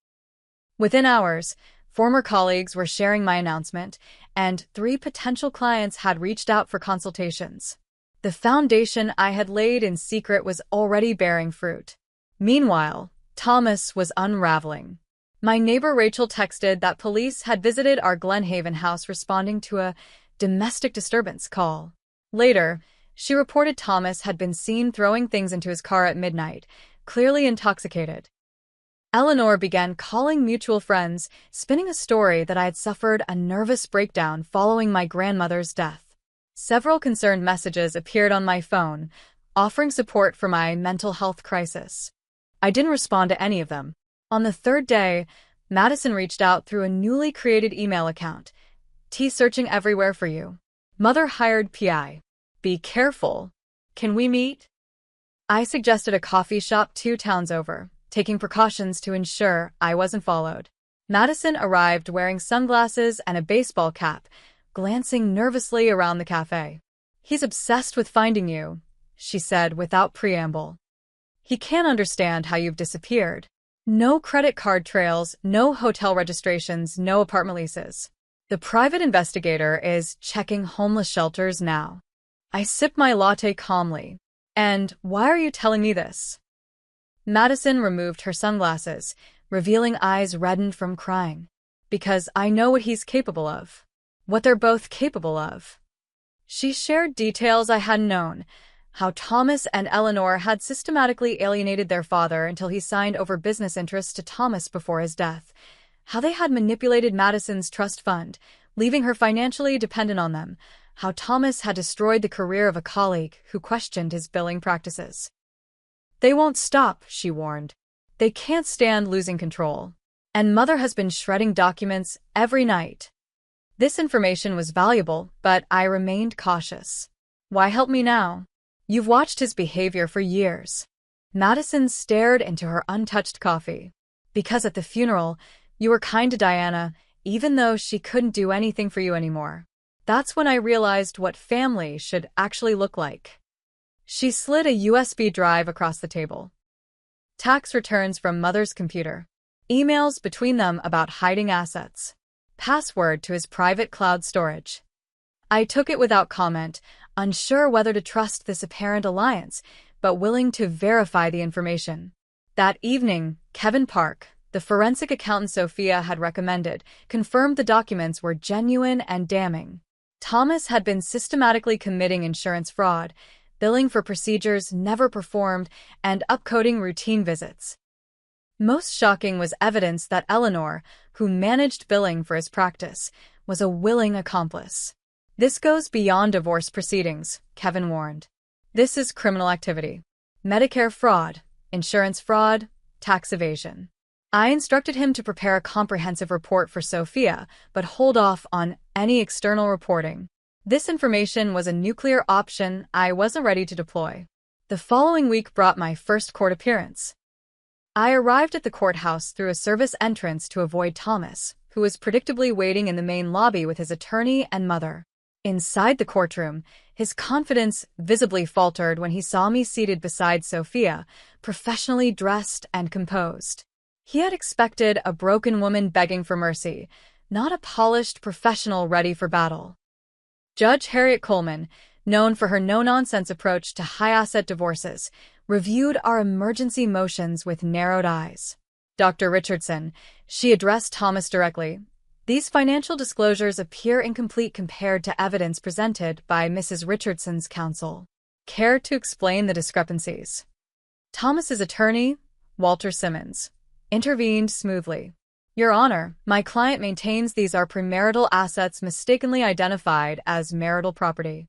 Within hours, former colleagues were sharing my announcement, and 3 potential clients had reached out for consultations. The foundation I had laid in secret was already bearing fruit. Meanwhile, Thomas was unraveling. My neighbor Rachel texted that police had visited our Glenhaven house responding to a domestic disturbance call. Later, she reported Thomas had been seen throwing things into his car at midnight, clearly intoxicated. Eleanor began calling mutual friends, spinning a story that I had suffered a nervous breakdown following my grandmother's death. Several concerned messages appeared on my phone, offering support for my mental health crisis. I didn't respond to any of them. On the 3rd day, Madison reached out through a newly created email account. "Searching everywhere for you. Mother hired PI. Be careful. Can we meet?" I suggested a coffee shop 2 towns over, taking precautions to ensure I wasn't followed. Madison arrived wearing sunglasses and a baseball cap, glancing nervously around the cafe. "He's obsessed with finding you," she said without preamble. "He can't understand how you've disappeared. No credit card trails, no hotel registrations, no apartment leases. The private investigator is checking homeless shelters now." I sipped my latte calmly. "And why are you telling me this?" Madison removed her sunglasses, revealing eyes reddened from crying. "Because I know what he's capable of. What they're both capable of." She shared details I hadn't known, how Thomas and Eleanor had systematically alienated their father until he signed over business interests to Thomas before his death, how they had manipulated Madison's trust fund, leaving her financially dependent on them, how Thomas had destroyed the career of a colleague who questioned his billing practices. "They won't stop," she warned. "They can't stand losing control. And Mother has been shredding documents every night." This information was valuable, but I remained cautious. Why help me now? You've watched his behavior for years. Madison stared into her untouched coffee. Because at the funeral, you were kind to Diana, even though she couldn't do anything for you anymore. That's when I realized what family should actually look like. She slid a USB drive across the table. Tax returns from mother's computer. Emails between them about hiding assets. Password to his private cloud storage. I took it without comment, unsure whether to trust this apparent alliance, but willing to verify the information. That evening, Kevin Park, the forensic accountant Sophia had recommended, confirmed the documents were genuine and damning. Thomas had been systematically committing insurance fraud, billing for procedures never performed, and upcoding routine visits. Most shocking was evidence that Eleanor, who managed billing for his practice, was a willing accomplice. This goes beyond divorce proceedings, Kevin warned. This is criminal activity. Medicare fraud, insurance fraud, tax evasion. I instructed him to prepare a comprehensive report for Sophia, but hold off on any external reporting. This information was a nuclear option I wasn't ready to deploy. The following week brought my first court appearance. I arrived at the courthouse through a service entrance to avoid Thomas, who was predictably waiting in the main lobby with his attorney and mother. Inside the courtroom, his confidence visibly faltered when he saw me seated beside Sophia, professionally dressed and composed. He had expected a broken woman begging for mercy, not a polished professional ready for battle. Judge Harriet Coleman, known for her no-nonsense approach to high-asset divorces, reviewed our emergency motions with narrowed eyes. Dr. Richardson, she addressed Thomas directly. These financial disclosures appear incomplete compared to evidence presented by Mrs. Richardson's counsel. Care to explain the discrepancies? Thomas's attorney, Walter Simmons, intervened smoothly. Your Honor, my client maintains these are premarital assets mistakenly identified as marital property.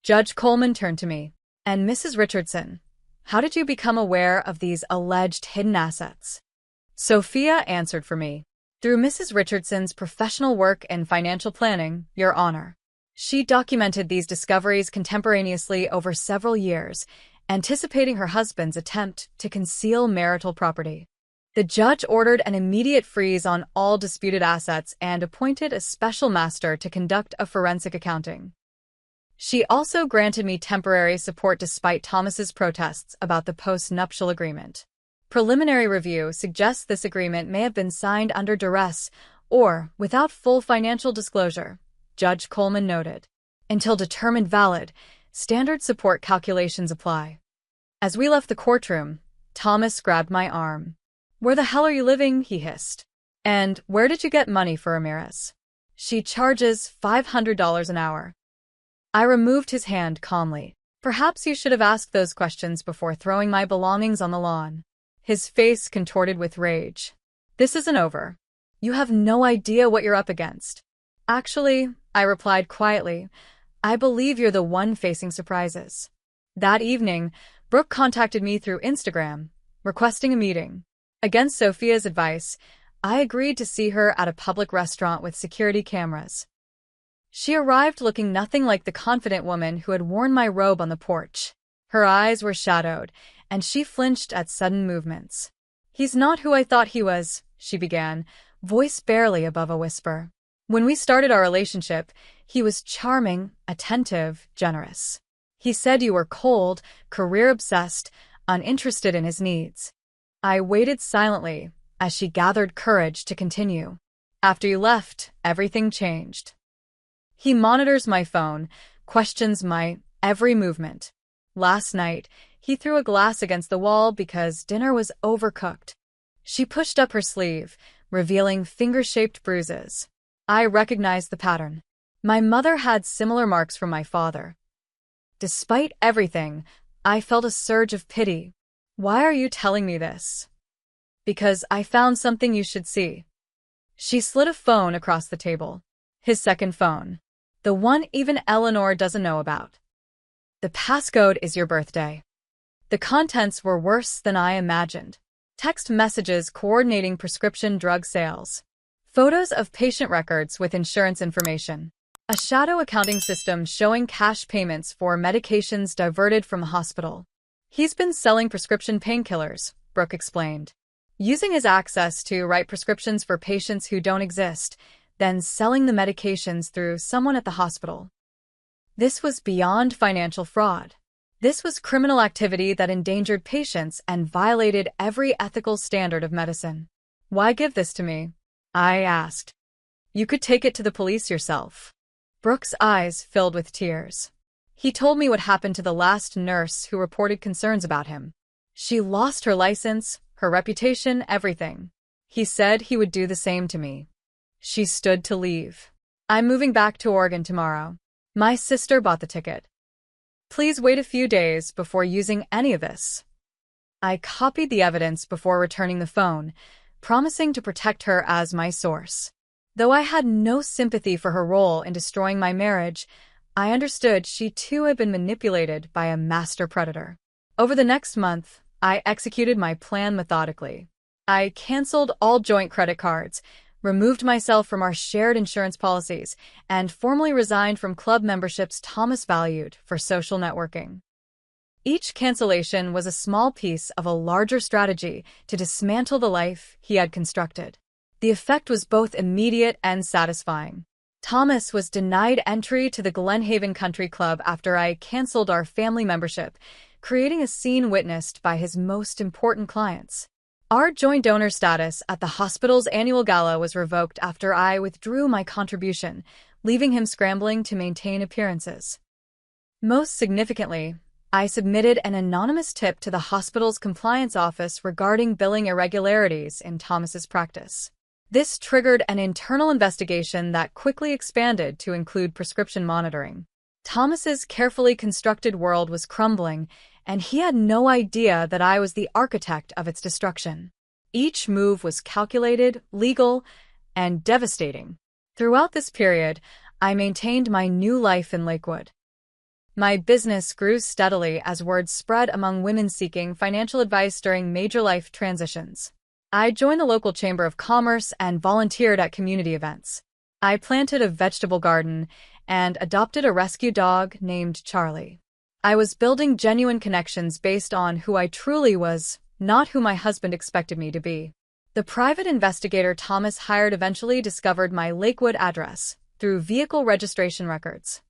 Judge Coleman turned to me. And Mrs. Richardson, how did you become aware of these alleged hidden assets? Sophia answered for me. Through Mrs. Richardson's professional work in financial planning, Your Honor. She documented these discoveries contemporaneously over several years, anticipating her husband's attempt to conceal marital property. The judge ordered an immediate freeze on all disputed assets and appointed a special master to conduct a forensic accounting. She also granted me temporary support despite Thomas's protests about the post-nuptial agreement. Preliminary review suggests this agreement may have been signed under duress or without full financial disclosure, Judge Coleman noted. Until determined valid, standard support calculations apply. As we left the courtroom, Thomas grabbed my arm. Where the hell are you living? He hissed. And where did you get money for Ramirez? She charges $500 an hour. I removed his hand calmly. Perhaps you should have asked those questions before throwing my belongings on the lawn. His face contorted with rage. This isn't over. You have no idea what you're up against. Actually, I replied quietly, I believe you're the one facing surprises. That evening, Brooke contacted me through Instagram, requesting a meeting. Against Sophia's advice, I agreed to see her at a public restaurant with security cameras. She arrived looking nothing like the confident woman who had worn my robe on the porch. Her eyes were shadowed, and she flinched at sudden movements. He's not who I thought he was, she began, voice barely above a whisper. When we started our relationship, he was charming, attentive, generous. He said you were cold, career-obsessed, uninterested in his needs. I waited silently as she gathered courage to continue. After you left, everything changed. He monitors my phone, questions my every movement. Last night, he threw a glass against the wall because dinner was overcooked. She pushed up her sleeve, revealing finger-shaped bruises. I recognized the pattern. My mother had similar marks from my father. Despite everything, I felt a surge of pity. Why are you telling me this? Because I found something you should see. She slid a phone across the table. His second phone. The one even Eleanor doesn't know about. The passcode is your birthday. The contents were worse than I imagined. Text messages coordinating prescription drug sales. Photos of patient records with insurance information. A shadow accounting system showing cash payments for medications diverted from a hospital. He's been selling prescription painkillers, Brooke explained. Using his access to write prescriptions for patients who don't exist, then selling the medications through someone at the hospital. This was beyond financial fraud. This was criminal activity that endangered patients and violated every ethical standard of medicine. Why give this to me? I asked. You could take it to the police yourself. Brooke's eyes filled with tears. He told me what happened to the last nurse who reported concerns about him. She lost her license, her reputation, everything. He said he would do the same to me. She stood to leave. I'm moving back to Oregon tomorrow. My sister bought the ticket. Please wait a few days before using any of this. I copied the evidence before returning the phone, promising to protect her as my source. Though I had no sympathy for her role in destroying my marriage, I understood she too had been manipulated by a master predator. Over the next month, I executed my plan methodically. I canceled all joint credit cards, removed myself from our shared insurance policies, and formally resigned from club memberships Thomas valued for social networking. Each cancellation was a small piece of a larger strategy to dismantle the life he had constructed. The effect was both immediate and satisfying. Thomas was denied entry to the Glen Haven Country Club after I canceled our family membership, creating a scene witnessed by his most important clients. Our joint donor status at the hospital's annual gala was revoked after I withdrew my contribution, leaving him scrambling to maintain appearances. Most significantly, I submitted an anonymous tip to the hospital's compliance office regarding billing irregularities in Thomas's practice. This triggered an internal investigation that quickly expanded to include prescription monitoring. Thomas's carefully constructed world was crumbling, and he had no idea that I was the architect of its destruction. Each move was calculated, legal, and devastating. Throughout this period, I maintained my new life in Lakewood. My business grew steadily as word spread among women seeking financial advice during major life transitions. I joined the local chamber of commerce and volunteered at community events. I planted a vegetable garden and adopted a rescue dog named Charlie. I was building genuine connections based on who I truly was, not who my husband expected me to be. The private investigator Thomas hired eventually discovered my Lakewood address through vehicle registration records.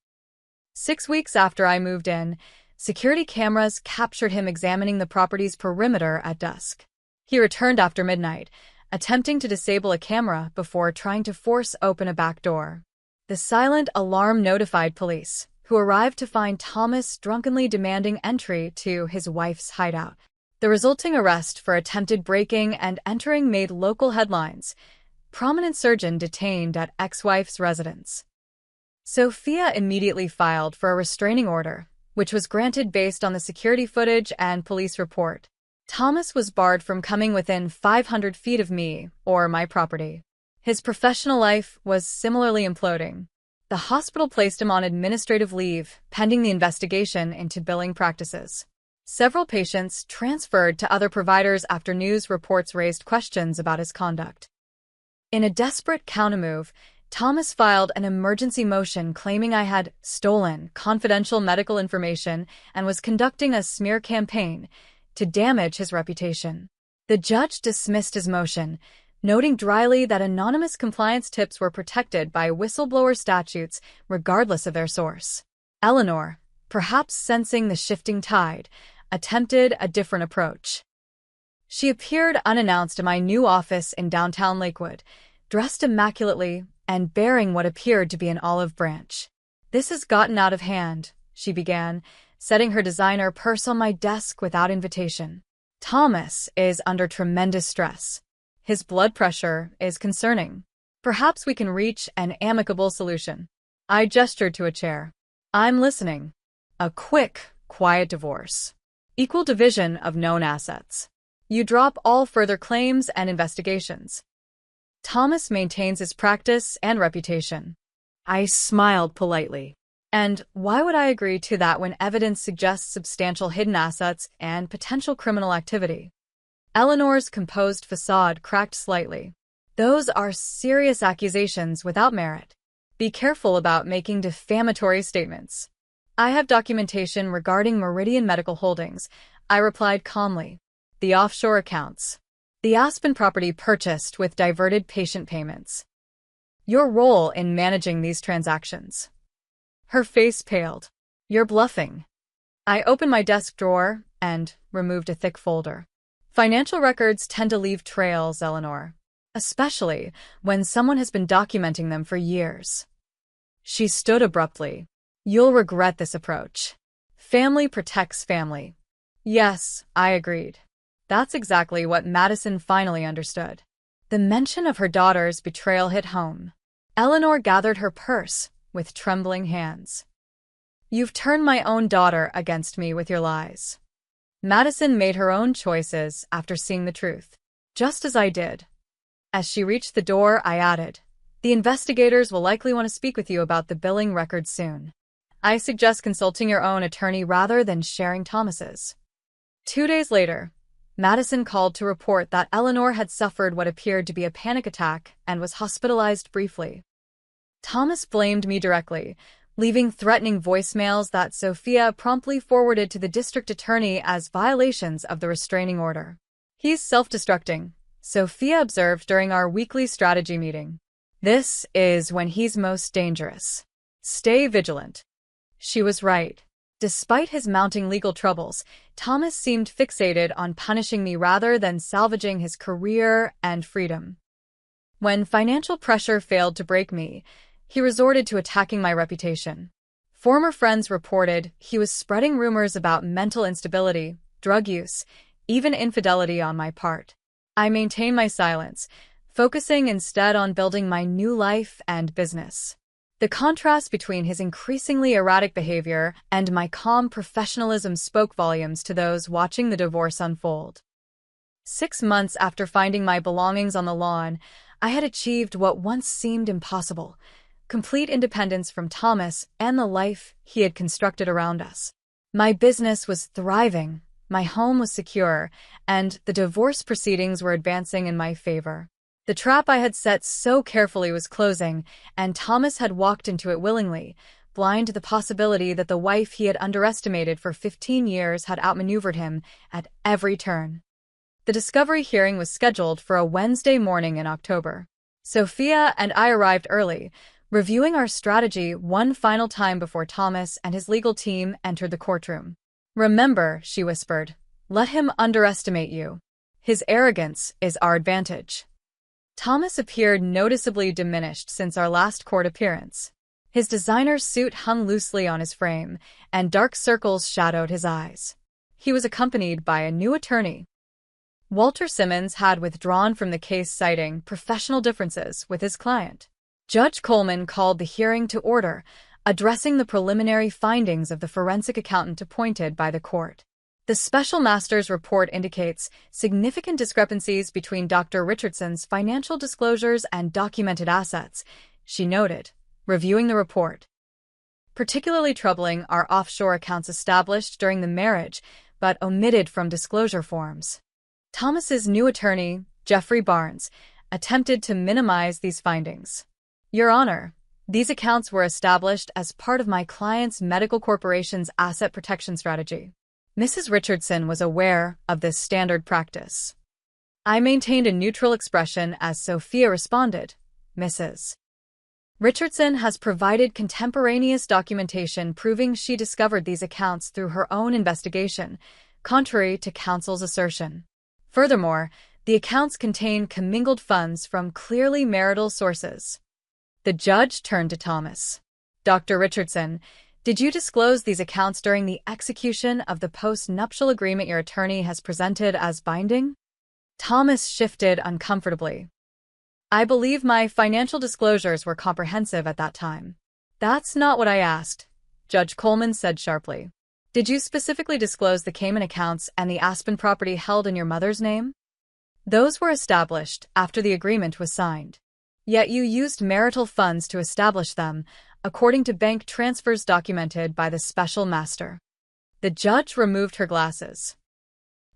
6 weeks after I moved in, security cameras captured him examining the property's perimeter at dusk. He returned after midnight, attempting to disable a camera before trying to force open a back door. The silent alarm notified police, who arrived to find Thomas drunkenly demanding entry to his wife's hideout. The resulting arrest for attempted breaking and entering made local headlines. Prominent surgeon detained at ex-wife's residence. Sophia immediately filed for a restraining order, which was granted based on the security footage and police report. Thomas was barred from coming within 500 feet of me or my property. His professional life was similarly imploding. The hospital placed him on administrative leave, pending the investigation into billing practices. Several patients transferred to other providers after news reports raised questions about his conduct. In a desperate countermove, Thomas filed an emergency motion claiming I had stolen confidential medical information and was conducting a smear campaign to damage his reputation. The judge dismissed his motion, noting dryly that anonymous compliance tips were protected by whistleblower statutes regardless of their source. Eleanor, perhaps sensing the shifting tide, attempted a different approach. She appeared unannounced in my new office in downtown Lakewood, dressed immaculately and bearing what appeared to be an olive branch. "This has gotten out of hand," she began, setting her designer purse on my desk without invitation. "Thomas is under tremendous stress. His blood pressure is concerning. Perhaps we can reach an amicable solution." I gestured to a chair. "I'm listening. A quick, quiet divorce. Equal division of known assets. You drop all further claims and investigations. Thomas maintains his practice and reputation." I smiled politely. "And why would I agree to that when evidence suggests substantial hidden assets and potential criminal activity?" Eleanor's composed facade cracked slightly. Those are serious accusations without merit. Be careful about making defamatory statements. I have documentation regarding Meridian Medical Holdings, I replied calmly. The offshore accounts. The Aspen property purchased with diverted patient payments. Your role in managing these transactions. Her face paled. You're bluffing. I opened my desk drawer and removed a thick folder. Financial records tend to leave trails, Eleanor, especially when someone has been documenting them for years. She stood abruptly. You'll regret this approach. Family protects family. Yes, I agreed. That's exactly what Madison finally understood. The mention of her daughter's betrayal hit home. Eleanor gathered her purse with trembling hands. You've turned my own daughter against me with your lies. Madison made her own choices after seeing the truth, just as I did. As she reached the door, I added, the investigators will likely want to speak with you about the billing records soon. I suggest consulting your own attorney rather than sharing Thomas's. 2 days later, Madison called to report that Eleanor had suffered what appeared to be a panic attack and was hospitalized briefly. Thomas blamed me directly, leaving threatening voicemails that Sophia promptly forwarded to the district attorney as violations of the restraining order. He's self-destructing, Sophia observed during our weekly strategy meeting. This is when he's most dangerous. Stay vigilant. She was right. Despite his mounting legal troubles, Thomas seemed fixated on punishing me rather than salvaging his career and freedom. When financial pressure failed to break me, he resorted to attacking my reputation. Former friends reported he was spreading rumors about mental instability, drug use, even infidelity on my part. I maintained my silence, focusing instead on building my new life and business. The contrast between his increasingly erratic behavior and my calm professionalism spoke volumes to those watching the divorce unfold. 6 months after finding my belongings on the lawn, I had achieved what once seemed impossible: complete independence from Thomas and the life he had constructed around us. My business was thriving, my home was secure, and the divorce proceedings were advancing in my favor. The trap I had set so carefully was closing, and Thomas had walked into it willingly, blind to the possibility that the wife he had underestimated for 15 years had outmaneuvered him at every turn. The discovery hearing was scheduled for a Wednesday morning in October. Sophia and I arrived early, reviewing our strategy one final time before Thomas and his legal team entered the courtroom. Remember, she whispered, let him underestimate you. His arrogance is our advantage. Thomas appeared noticeably diminished since our last court appearance. His designer suit hung loosely on his frame, and dark circles shadowed his eyes. He was accompanied by a new attorney. Walter Simmons had withdrawn from the case, citing professional differences with his client. Judge Coleman called the hearing to order, addressing the preliminary findings of the forensic accountant appointed by the court. The special master's report indicates significant discrepancies between Dr. Richardson's financial disclosures and documented assets, she noted, reviewing the report. Particularly troubling are offshore accounts established during the marriage but omitted from disclosure forms. Thomas's new attorney, Jeffrey Barnes, attempted to minimize these findings. Your Honor, these accounts were established as part of my client's medical corporation's asset protection strategy. Mrs. Richardson was aware of this standard practice. I maintained a neutral expression as Sophia responded, Mrs. Richardson has provided contemporaneous documentation proving she discovered these accounts through her own investigation, contrary to counsel's assertion. Furthermore, the accounts contain commingled funds from clearly marital sources. The judge turned to Thomas. Dr. Richardson, did you disclose these accounts during the execution of the post-nuptial agreement your attorney has presented as binding? Thomas shifted uncomfortably. I believe my financial disclosures were comprehensive at that time. That's not what I asked, Judge Coleman said sharply. Did you specifically disclose the Cayman accounts and the Aspen property held in your mother's name? Those were established after the agreement was signed. Yet you used marital funds to establish them, according to bank transfers documented by the special master. The judge removed her glasses.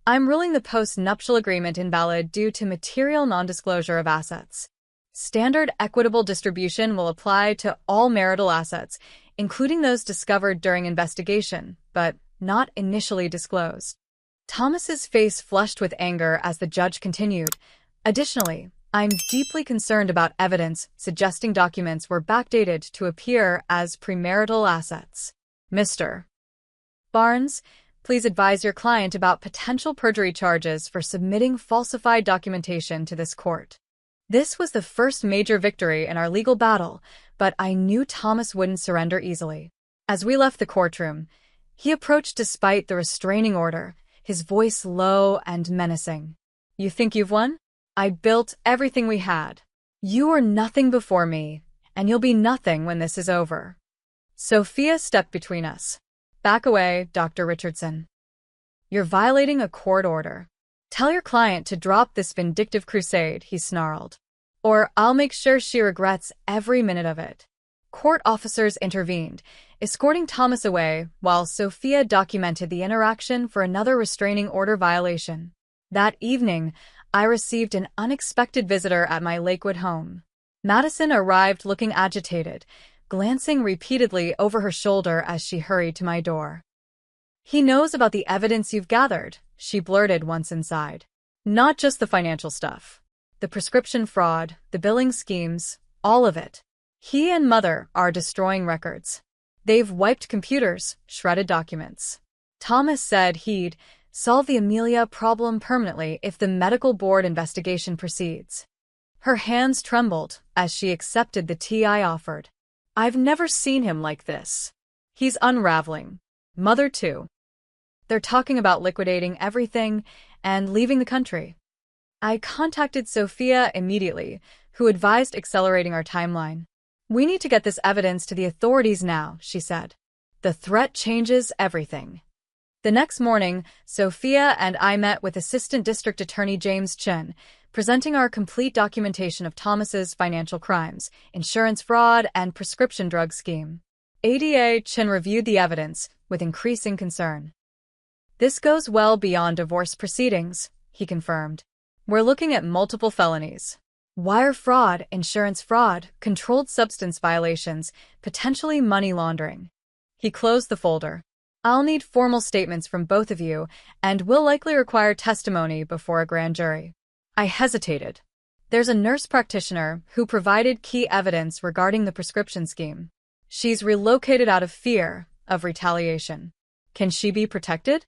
I'm ruling the post-nuptial agreement invalid due to material non-disclosure of assets. Standard equitable distribution will apply to all marital assets, including those discovered during investigation, but not initially disclosed. Thomas's face flushed with anger as the judge continued. Additionally, I'm deeply concerned about evidence suggesting documents were backdated to appear as premarital assets. Mr. Barnes, please advise your client about potential perjury charges for submitting falsified documentation to this court. This was the first major victory in our legal battle, but I knew Thomas wouldn't surrender easily. As we left the courtroom, he approached despite the restraining order, his voice low and menacing. You think you've won? I built everything we had. You were nothing before me, and you'll be nothing when this is over. Sophia stepped between us. Back away, Dr. Richardson. You're violating a court order. Tell your client to drop this vindictive crusade, he snarled. Or I'll make sure she regrets every minute of it. Court officers intervened, escorting Thomas away while Sophia documented the interaction for another restraining order violation. That evening, I received an unexpected visitor at my Lakewood home. Madison arrived looking agitated, glancing repeatedly over her shoulder as she hurried to my door. He knows about the evidence you've gathered, she blurted once inside. Not just the financial stuff. The prescription fraud, the billing schemes, all of it. He and Mother are destroying records. They've wiped computers, shredded documents. Thomas said he'd solve the Amelia problem permanently if the medical board investigation proceeds. Her hands trembled as she accepted the tea I offered. I've never seen him like this. He's unraveling. Mother too. They're talking about liquidating everything and leaving the country. I contacted Sophia immediately, who advised accelerating our timeline. We need to get this evidence to the authorities now, she said. The threat changes everything. The next morning, Sophia and I met with Assistant District Attorney James Chin, presenting our complete documentation of Thomas's financial crimes, insurance fraud, and prescription drug scheme. ADA Chin reviewed the evidence with increasing concern. This goes well beyond divorce proceedings, he confirmed. We're looking at multiple felonies. Wire fraud, insurance fraud, controlled substance violations, potentially money laundering. He closed the folder. I'll need formal statements from both of you, and will likely require testimony before a grand jury. I hesitated. There's a nurse practitioner who provided key evidence regarding the prescription scheme. She's relocated out of fear of retaliation. Can she be protected?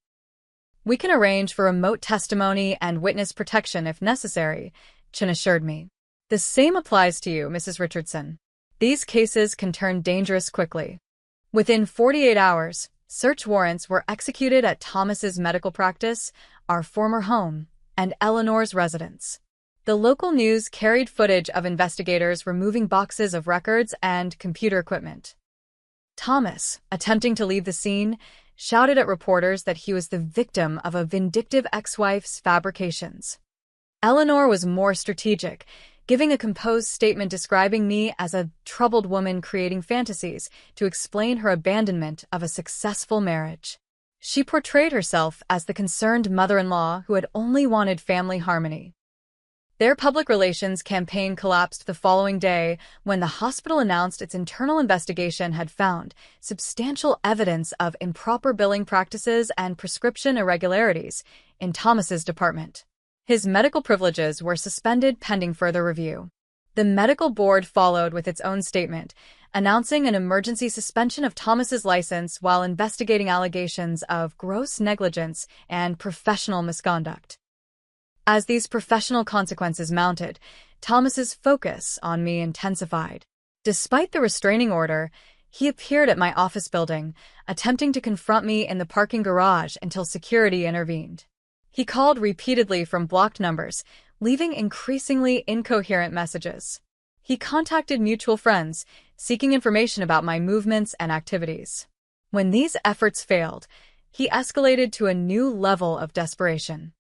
We can arrange for remote testimony and witness protection if necessary, Chin assured me. The same applies to you, Mrs. Richardson. These cases can turn dangerous quickly. Within 48 hours, search warrants were executed at Thomas's medical practice, our former home, and Eleanor's residence. The local news carried footage of investigators removing boxes of records and computer equipment. Thomas, attempting to leave the scene, shouted at reporters that he was the victim of a vindictive ex-wife's fabrications. Eleanor was more strategic, giving a composed statement describing me as a troubled woman creating fantasies to explain her abandonment of a successful marriage. She portrayed herself as the concerned mother-in-law who had only wanted family harmony. Their public relations campaign collapsed the following day when the hospital announced its internal investigation had found substantial evidence of improper billing practices and prescription irregularities in Thomas's department. His medical privileges were suspended pending further review. The medical board followed with its own statement, announcing an emergency suspension of Thomas's license while investigating allegations of gross negligence and professional misconduct. As these professional consequences mounted, Thomas's focus on me intensified. Despite the restraining order, he appeared at my office building, attempting to confront me in the parking garage until security intervened. He called repeatedly from blocked numbers, leaving increasingly incoherent messages. He contacted mutual friends, seeking information about my movements and activities. When these efforts failed, he escalated to a new level of desperation.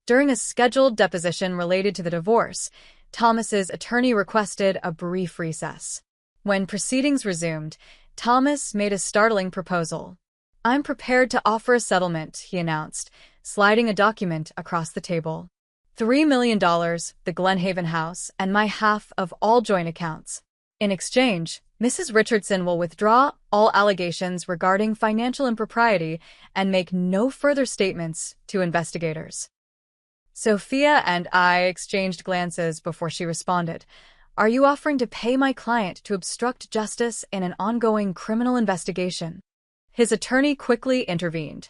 During a scheduled deposition related to the divorce, Thomas's attorney requested a brief recess. When proceedings resumed, Thomas made a startling proposal. I'm prepared to offer a settlement, he announced, sliding a document across the table. $3 million, the Glenhaven house, and my half of all joint accounts. In exchange, Mrs. Richardson will withdraw all allegations regarding financial impropriety and make no further statements to investigators. Sophia and I exchanged glances before she responded. Are you offering to pay my client to obstruct justice in an ongoing criminal investigation? His attorney quickly intervened.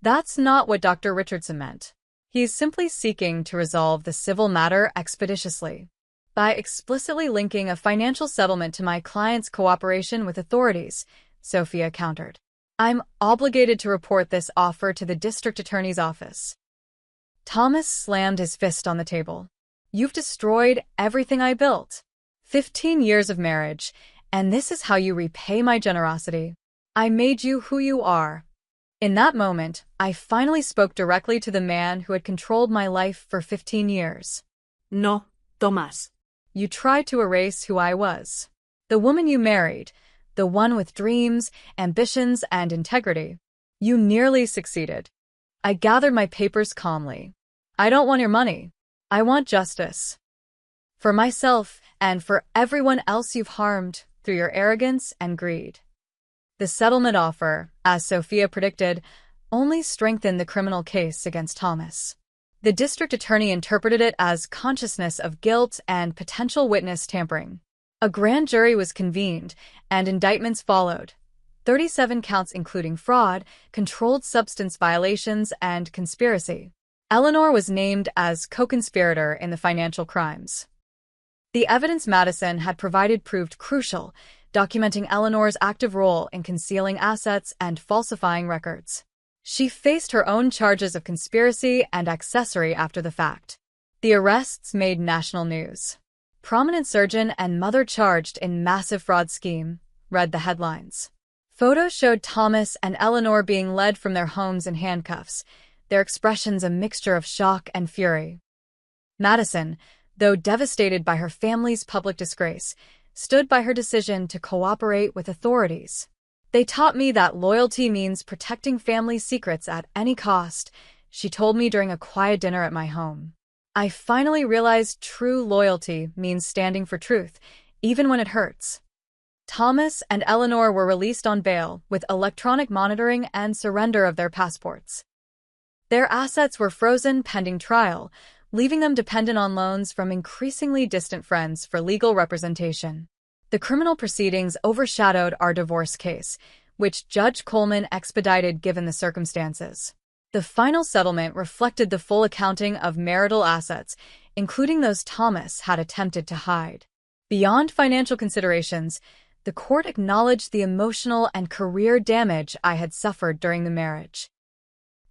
That's not what Dr. Richardson meant. He's simply seeking to resolve the civil matter expeditiously. By explicitly linking a financial settlement to my client's cooperation with authorities, Sophia countered. I'm obligated to report this offer to the district attorney's office. Thomas slammed his fist on the table. You've destroyed everything I built. 15 years of marriage, and this is how you repay my generosity. I made you who you are. In that moment, I finally spoke directly to the man who had controlled my life for 15 years.
No, Tomás.
You tried to erase who I was. The woman you married, the one with dreams, ambitions, and integrity. You nearly succeeded. I gathered my papers calmly. I don't want your money. I want justice. For myself and for everyone else you've harmed through your arrogance and greed. The settlement offer, as Sophia predicted, only strengthened the criminal case against Thomas. The district attorney interpreted it as consciousness of guilt and potential witness tampering. A grand jury was convened, and indictments followed. 37 counts including fraud, controlled substance violations, and conspiracy. Eleanor was named as co-conspirator in the financial crimes. The evidence Madison had provided proved crucial, documenting Eleanor's active role in concealing assets and falsifying records. She faced her own charges of conspiracy and accessory after the fact. The arrests made national news. Prominent surgeon and mother charged in massive fraud scheme, read the headlines. Photos showed Thomas and Eleanor being led from their homes in handcuffs, their expressions a mixture of shock and fury. Madison, though devastated by her family's public disgrace, stood by her decision to cooperate with authorities. They taught me that loyalty means protecting family secrets at any cost, she told me during a quiet dinner at my home. I finally realized true loyalty means standing for truth, even when it hurts. Thomas and Eleanor were released on bail with electronic monitoring and surrender of their passports. Their assets were frozen pending trial, leaving them dependent on loans from increasingly distant friends for legal representation. The criminal proceedings overshadowed our divorce case, which Judge Coleman expedited given the circumstances. The final settlement reflected the full accounting of marital assets, including those Thomas had attempted to hide. Beyond financial considerations, the court acknowledged the emotional and career damage I had suffered during the marriage.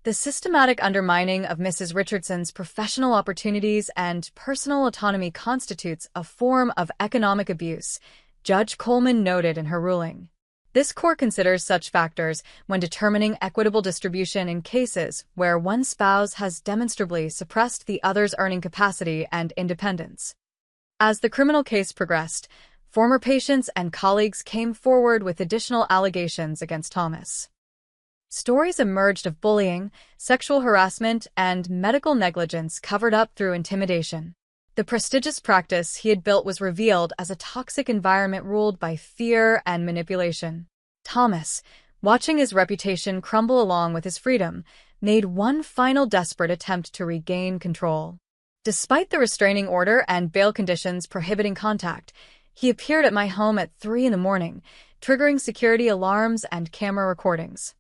The systematic undermining of Mrs. Richardson's professional opportunities and personal autonomy constitutes a form of economic abuse, Judge Coleman noted in her ruling. This court considers such factors when determining equitable distribution in cases where one spouse has demonstrably suppressed the other's earning capacity and independence. As the criminal case progressed, former patients and colleagues came forward with additional allegations against Thomas. Stories emerged of bullying, sexual harassment, and medical negligence covered up through intimidation. The prestigious practice he had built was revealed as a toxic environment ruled by fear and manipulation. Thomas, watching his reputation crumble along with his freedom, made one final desperate attempt to regain control. Despite the restraining order and bail conditions prohibiting contact, he appeared at my home at 3 a.m, triggering security alarms and camera recordings.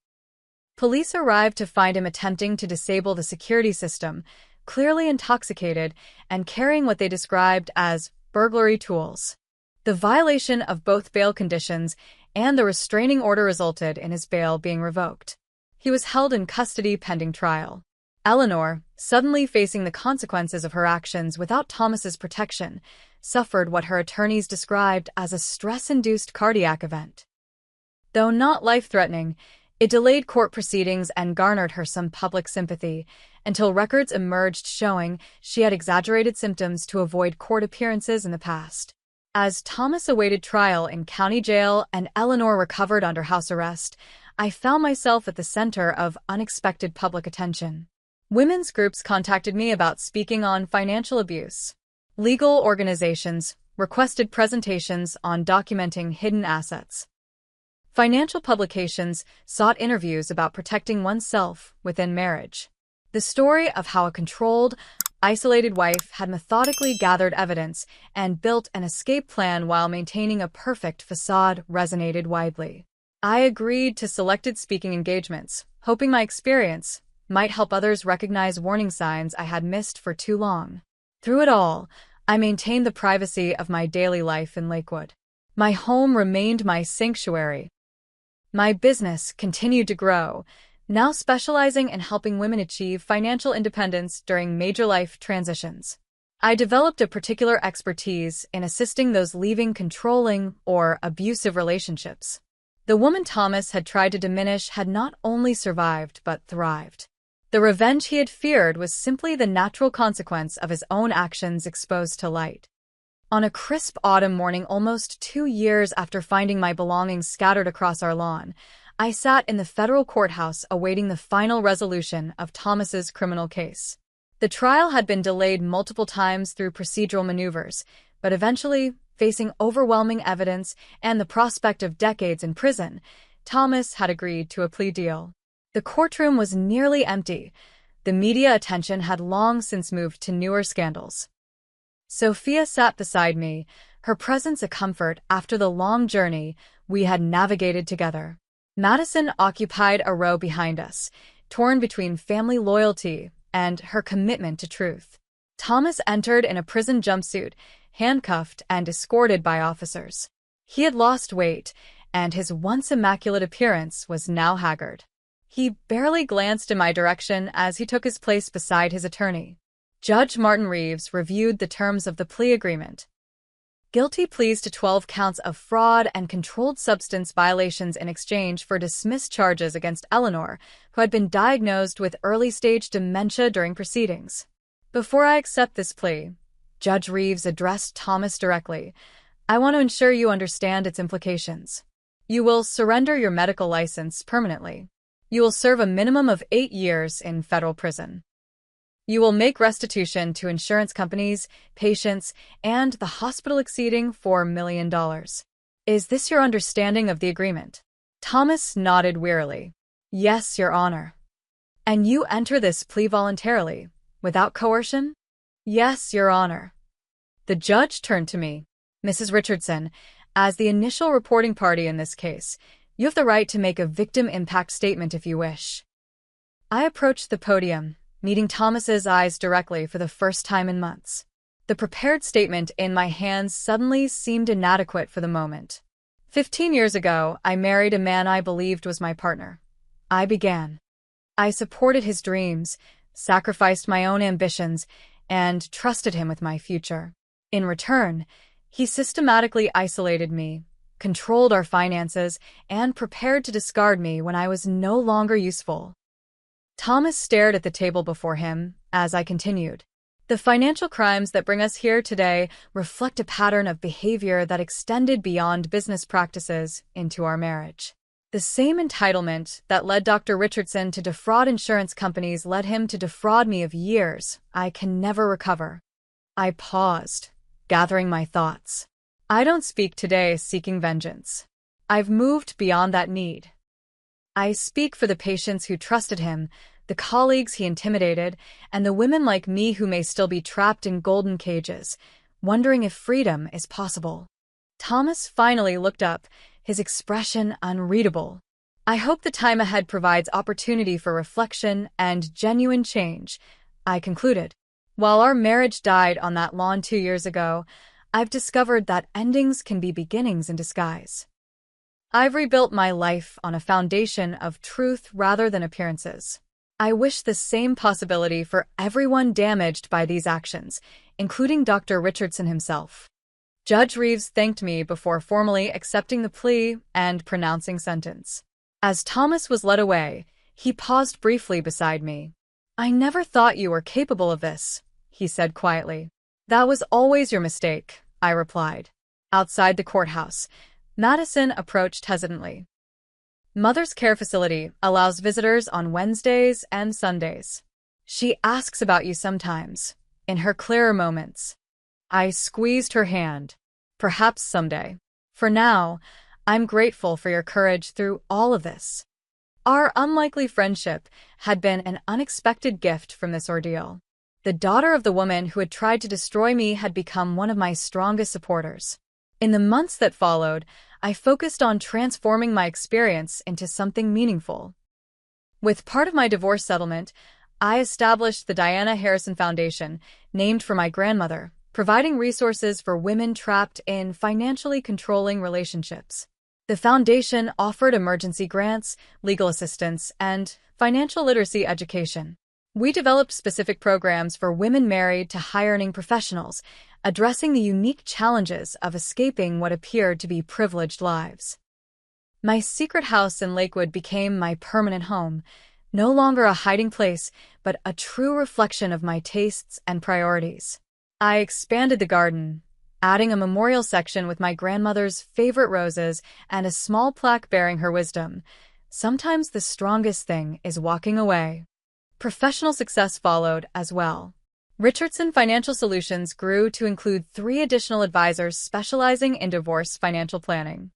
Police arrived to find him attempting to disable the security system, clearly intoxicated and carrying what they described as burglary tools. The violation of both bail conditions and the restraining order resulted in his bail being revoked. He was held in custody pending trial. Eleanor, suddenly facing the consequences of her actions without Thomas's protection, suffered what her attorneys described as a stress-induced cardiac event. Though not life-threatening, it delayed court proceedings and garnered her some public sympathy, until records emerged showing she had exaggerated symptoms to avoid court appearances in the past. As Thomas awaited trial in county jail and Eleanor recovered under house arrest, I found myself at the center of unexpected public attention. Women's groups contacted me about speaking on financial abuse. Legal organizations requested presentations on documenting hidden assets. Financial publications sought interviews about protecting oneself within marriage. The story of how a controlled, isolated wife had methodically gathered evidence and built an escape plan while maintaining a perfect facade resonated widely. I agreed to selected speaking engagements, hoping my experience might help others recognize warning signs I had missed for too long. Through it all, I maintained the privacy of my daily life in Lakewood. My home remained my sanctuary. My business continued to grow, now specializing in helping women achieve financial independence during major life transitions. I developed a particular expertise in assisting those leaving controlling or abusive relationships. The woman Thomas had tried to diminish had not only survived but thrived. The revenge he had feared was simply the natural consequence of his own actions exposed to light. On a crisp autumn morning almost 2 years after finding my belongings scattered across our lawn, I sat in the federal courthouse awaiting the final resolution of Thomas's criminal case. The trial had been delayed multiple times through procedural maneuvers, but eventually, facing overwhelming evidence and the prospect of decades in prison, Thomas had agreed to a plea deal. The courtroom was nearly empty. The media attention had long since moved to newer scandals. Sophia sat beside me, her presence a comfort after the long journey we had navigated together. Madison occupied a row behind us, torn between family loyalty and her commitment to truth. Thomas entered in a prison jumpsuit, handcuffed and escorted by officers. He had lost weight, and his once immaculate appearance was now haggard. He barely glanced in my direction as he took his place beside his attorney. Judge Martin Reeves reviewed the terms of the plea agreement. Guilty pleas to 12 counts of fraud and controlled substance violations in exchange for dismissed charges against Eleanor, who had been diagnosed with early-stage dementia during proceedings. Before I accept this plea, Judge Reeves addressed Thomas directly. I want to ensure you understand its implications. You will surrender your medical license permanently. You will serve a minimum of 8 years in federal prison. You will make restitution to insurance companies, patients, and the hospital exceeding $4 million. Is this your understanding of the agreement? Thomas nodded wearily. Yes, Your Honor. And you enter this plea voluntarily, without coercion? Yes, Your Honor. The judge turned to me. Mrs. Richardson, as the initial reporting party in this case, you have the right to make a victim impact statement if you wish. I approached the podium, meeting Thomas's eyes directly for the first time in months. The prepared statement in my hands suddenly seemed inadequate for the moment. 15 years ago, I married a man I believed was my partner. I began. I supported his dreams, sacrificed my own ambitions, and trusted him with my future. In return, he systematically isolated me, controlled our finances, and prepared to discard me when I was no longer useful. Thomas stared at the table before him as I continued. The financial crimes that bring us here today reflect a pattern of behavior that extended beyond business practices into our marriage. The same entitlement that led Dr. Richardson to defraud insurance companies led him to defraud me of years I can never recover. I paused, gathering my thoughts. I don't speak today seeking vengeance. I've moved beyond that need. I speak for the patients who trusted him, the colleagues he intimidated, and the women like me who may still be trapped in golden cages, wondering if freedom is possible. Thomas finally looked up, his expression unreadable. I hope the time ahead provides opportunity for reflection and genuine change, I concluded. While our marriage died on that lawn 2 years ago, I've discovered that endings can be beginnings in disguise. I've rebuilt my life on a foundation of truth rather than appearances. I wish the same possibility for everyone damaged by these actions, including Dr. Richardson himself. Judge Reeves thanked me before formally accepting the plea and pronouncing sentence. As Thomas was led away, he paused briefly beside me. I never thought you were capable of this, he said quietly. That was always your mistake, I replied. Outside the courthouse, Madison approached hesitantly. Mother's Care Facility allows visitors on Wednesdays and Sundays. She asks about you sometimes, in her clearer moments. I squeezed her hand. Perhaps someday. For now, I'm grateful for your courage through all of this. Our unlikely friendship had been an unexpected gift from this ordeal. The daughter of the woman who had tried to destroy me had become one of my strongest supporters. In the months that followed, I focused on transforming my experience into something meaningful. With part of my divorce settlement, I established the Diana Harrison Foundation, named for my grandmother, providing resources for women trapped in financially controlling relationships. The foundation offered emergency grants, legal assistance, and financial literacy education. We developed specific programs for women married to high-earning professionals, addressing the unique challenges of escaping what appeared to be privileged lives. My secret house in Lakewood became my permanent home, no longer a hiding place, but a true reflection of my tastes and priorities. I expanded the garden, adding a memorial section with my grandmother's favorite roses and a small plaque bearing her wisdom. Sometimes the strongest thing is walking away. Professional success followed as well. Richardson Financial Solutions grew to include 3 additional advisors specializing in divorce financial planning.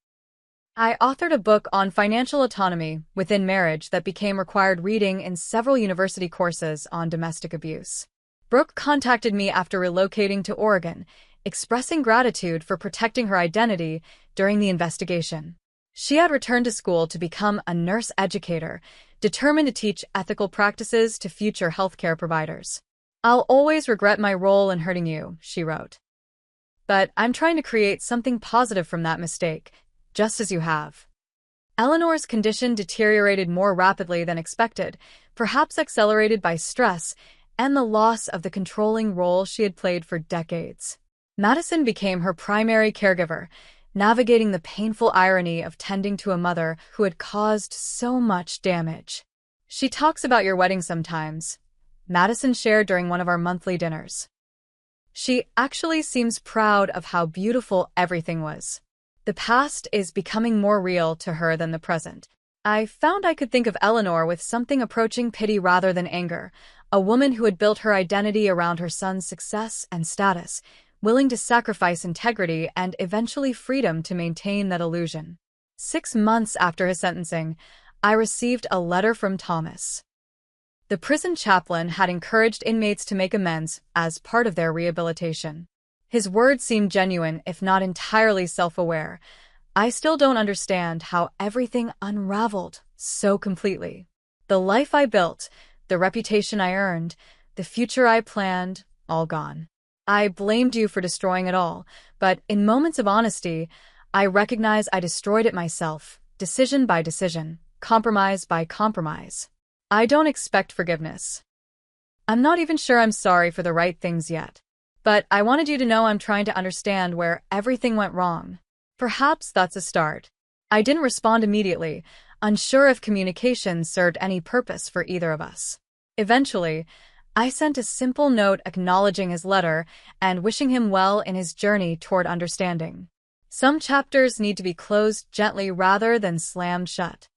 I authored a book on financial autonomy within marriage that became required reading in several university courses on domestic abuse. Brooke contacted me after relocating to Oregon, expressing gratitude for protecting her identity during the investigation. She had returned to school to become a nurse educator, determined to teach ethical practices to future healthcare providers. "I'll always regret my role in hurting you," she wrote. "But I'm trying to create something positive from that mistake, just as you have." Eleanor's condition deteriorated more rapidly than expected, perhaps accelerated by stress and the loss of the controlling role she had played for decades. Madison became her primary caregiver, navigating the painful irony of tending to a mother who had caused so much damage. "She talks about your wedding sometimes," Madison shared during one of our monthly dinners. "She actually seems proud of how beautiful everything was. The past is becoming more real to her than the present." I found I could think of Eleanor with something approaching pity rather than anger, a woman who had built her identity around her son's success and status, willing to sacrifice integrity and eventually freedom to maintain that illusion. 6 months after his sentencing, I received a letter from Thomas. The prison chaplain had encouraged inmates to make amends as part of their rehabilitation. His words seemed genuine, if not entirely self-aware. I still don't understand how everything unraveled so completely. The life I built, the reputation I earned, the future I planned, all gone. I blamed you for destroying it all, but in moments of honesty, I recognize I destroyed it myself, decision by decision, compromise by compromise. I don't expect forgiveness. I'm not even sure I'm sorry for the right things yet. But I wanted you to know I'm trying to understand where everything went wrong. Perhaps that's a start. I didn't respond immediately, unsure if communication served any purpose for either of us. Eventually, I sent a simple note acknowledging his letter and wishing him well in his journey toward understanding. Some chapters need to be closed gently rather than slammed shut.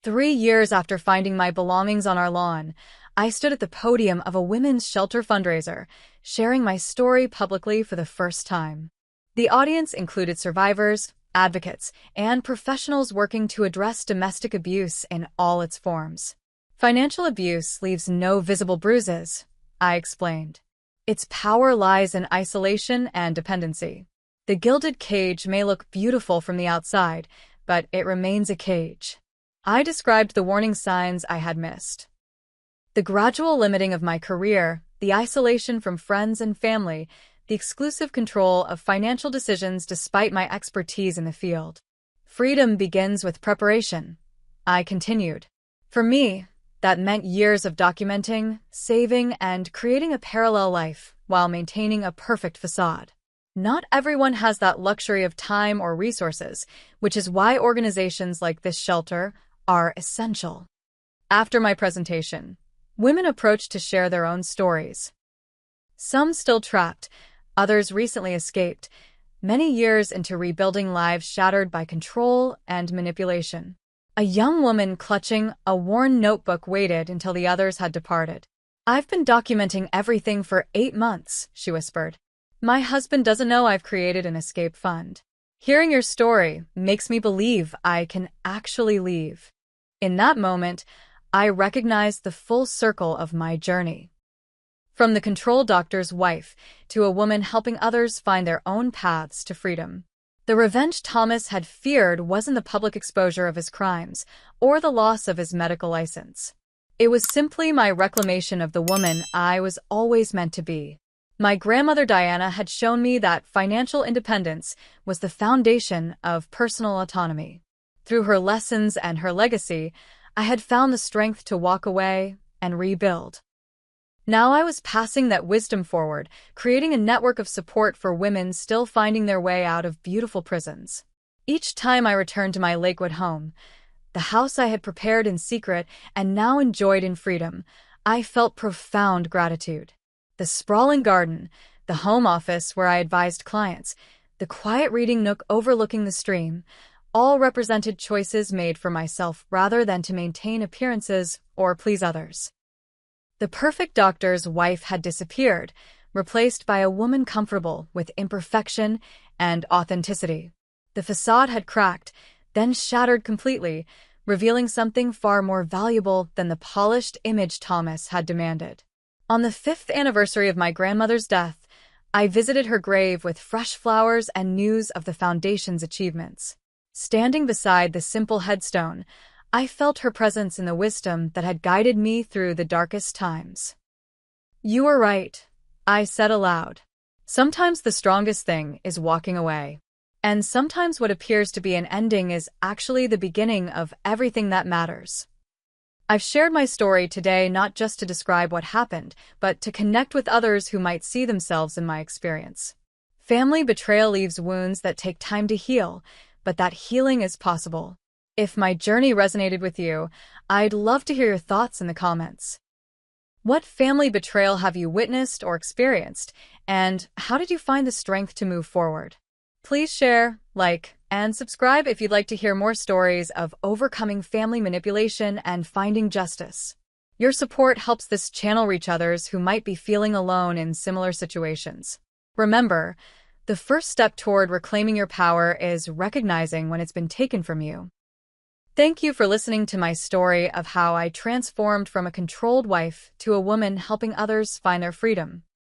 3 years after finding my belongings on our lawn, I stood at the podium of a women's shelter fundraiser, sharing my story publicly for the first time. The audience included survivors, advocates, and professionals working to address domestic abuse in all its forms. "Financial abuse leaves no visible bruises," I explained. "Its power lies in isolation and dependency. The gilded cage may look beautiful from the outside, but it remains a cage." I described the warning signs I had missed. The gradual limiting of my career, the isolation from friends and family, the exclusive control of financial decisions despite my expertise in the field. "Freedom begins with preparation," I continued. For me, that meant years of documenting, saving, and creating a parallel life while maintaining a perfect facade. Not everyone has that luxury of time or resources, which is why organizations like this shelter are essential. After my presentation, women approached to share their own stories. Some still trapped, others recently escaped, many years into rebuilding lives shattered by control and manipulation. A young woman clutching a worn notebook waited until the others had departed. I've been documenting everything for 8 months, she whispered. My husband doesn't know I've created an escape fund. Hearing your story makes me believe I can actually leave. In that moment, I recognized the full circle of my journey. From the control doctor's wife to a woman helping others find their own paths to freedom. The revenge Thomas had feared wasn't the public exposure of his crimes or the loss of his medical license. It was simply my reclamation of the woman I was always meant to be. My grandmother Diana had shown me that financial independence was the foundation of personal autonomy. Through her lessons and her legacy, I had found the strength to walk away and rebuild. Now I was passing that wisdom forward, creating a network of support for women still finding their way out of beautiful prisons. Each time I returned to my Lakewood home, the house I had prepared in secret and now enjoyed in freedom, I felt profound gratitude. The sprawling garden, the home office where I advised clients, the quiet reading nook overlooking the stream, all represented choices made for myself rather than to maintain appearances or please others. The perfect doctor's wife had disappeared, replaced by a woman comfortable with imperfection and authenticity. The facade had cracked, then shattered completely, revealing something far more valuable than the polished image Thomas had demanded. On the 5th anniversary of my grandmother's death, I visited her grave with fresh flowers and news of the Foundation's achievements. Standing beside the simple headstone, I felt her presence in the wisdom that had guided me through the darkest times. You were right, I said aloud. Sometimes the strongest thing is walking away. And sometimes what appears to be an ending is actually the beginning of everything that matters. I've shared my story today not just to describe what happened, but to connect with others who might see themselves in my experience. Family betrayal leaves wounds that take time to heal, but that healing is possible. If my journey resonated with you, I'd love to hear your thoughts in the comments. What family betrayal have you witnessed or experienced, and how did you find the strength to move forward? Please share, like, and subscribe if you'd like to hear more stories of overcoming family manipulation and finding justice. Your support helps this channel reach others who might be feeling alone in similar situations. Remember, the first step toward reclaiming your power is recognizing when it's been taken from you. Thank you for listening to my story of how I transformed from a controlled wife to a woman helping others find their freedom.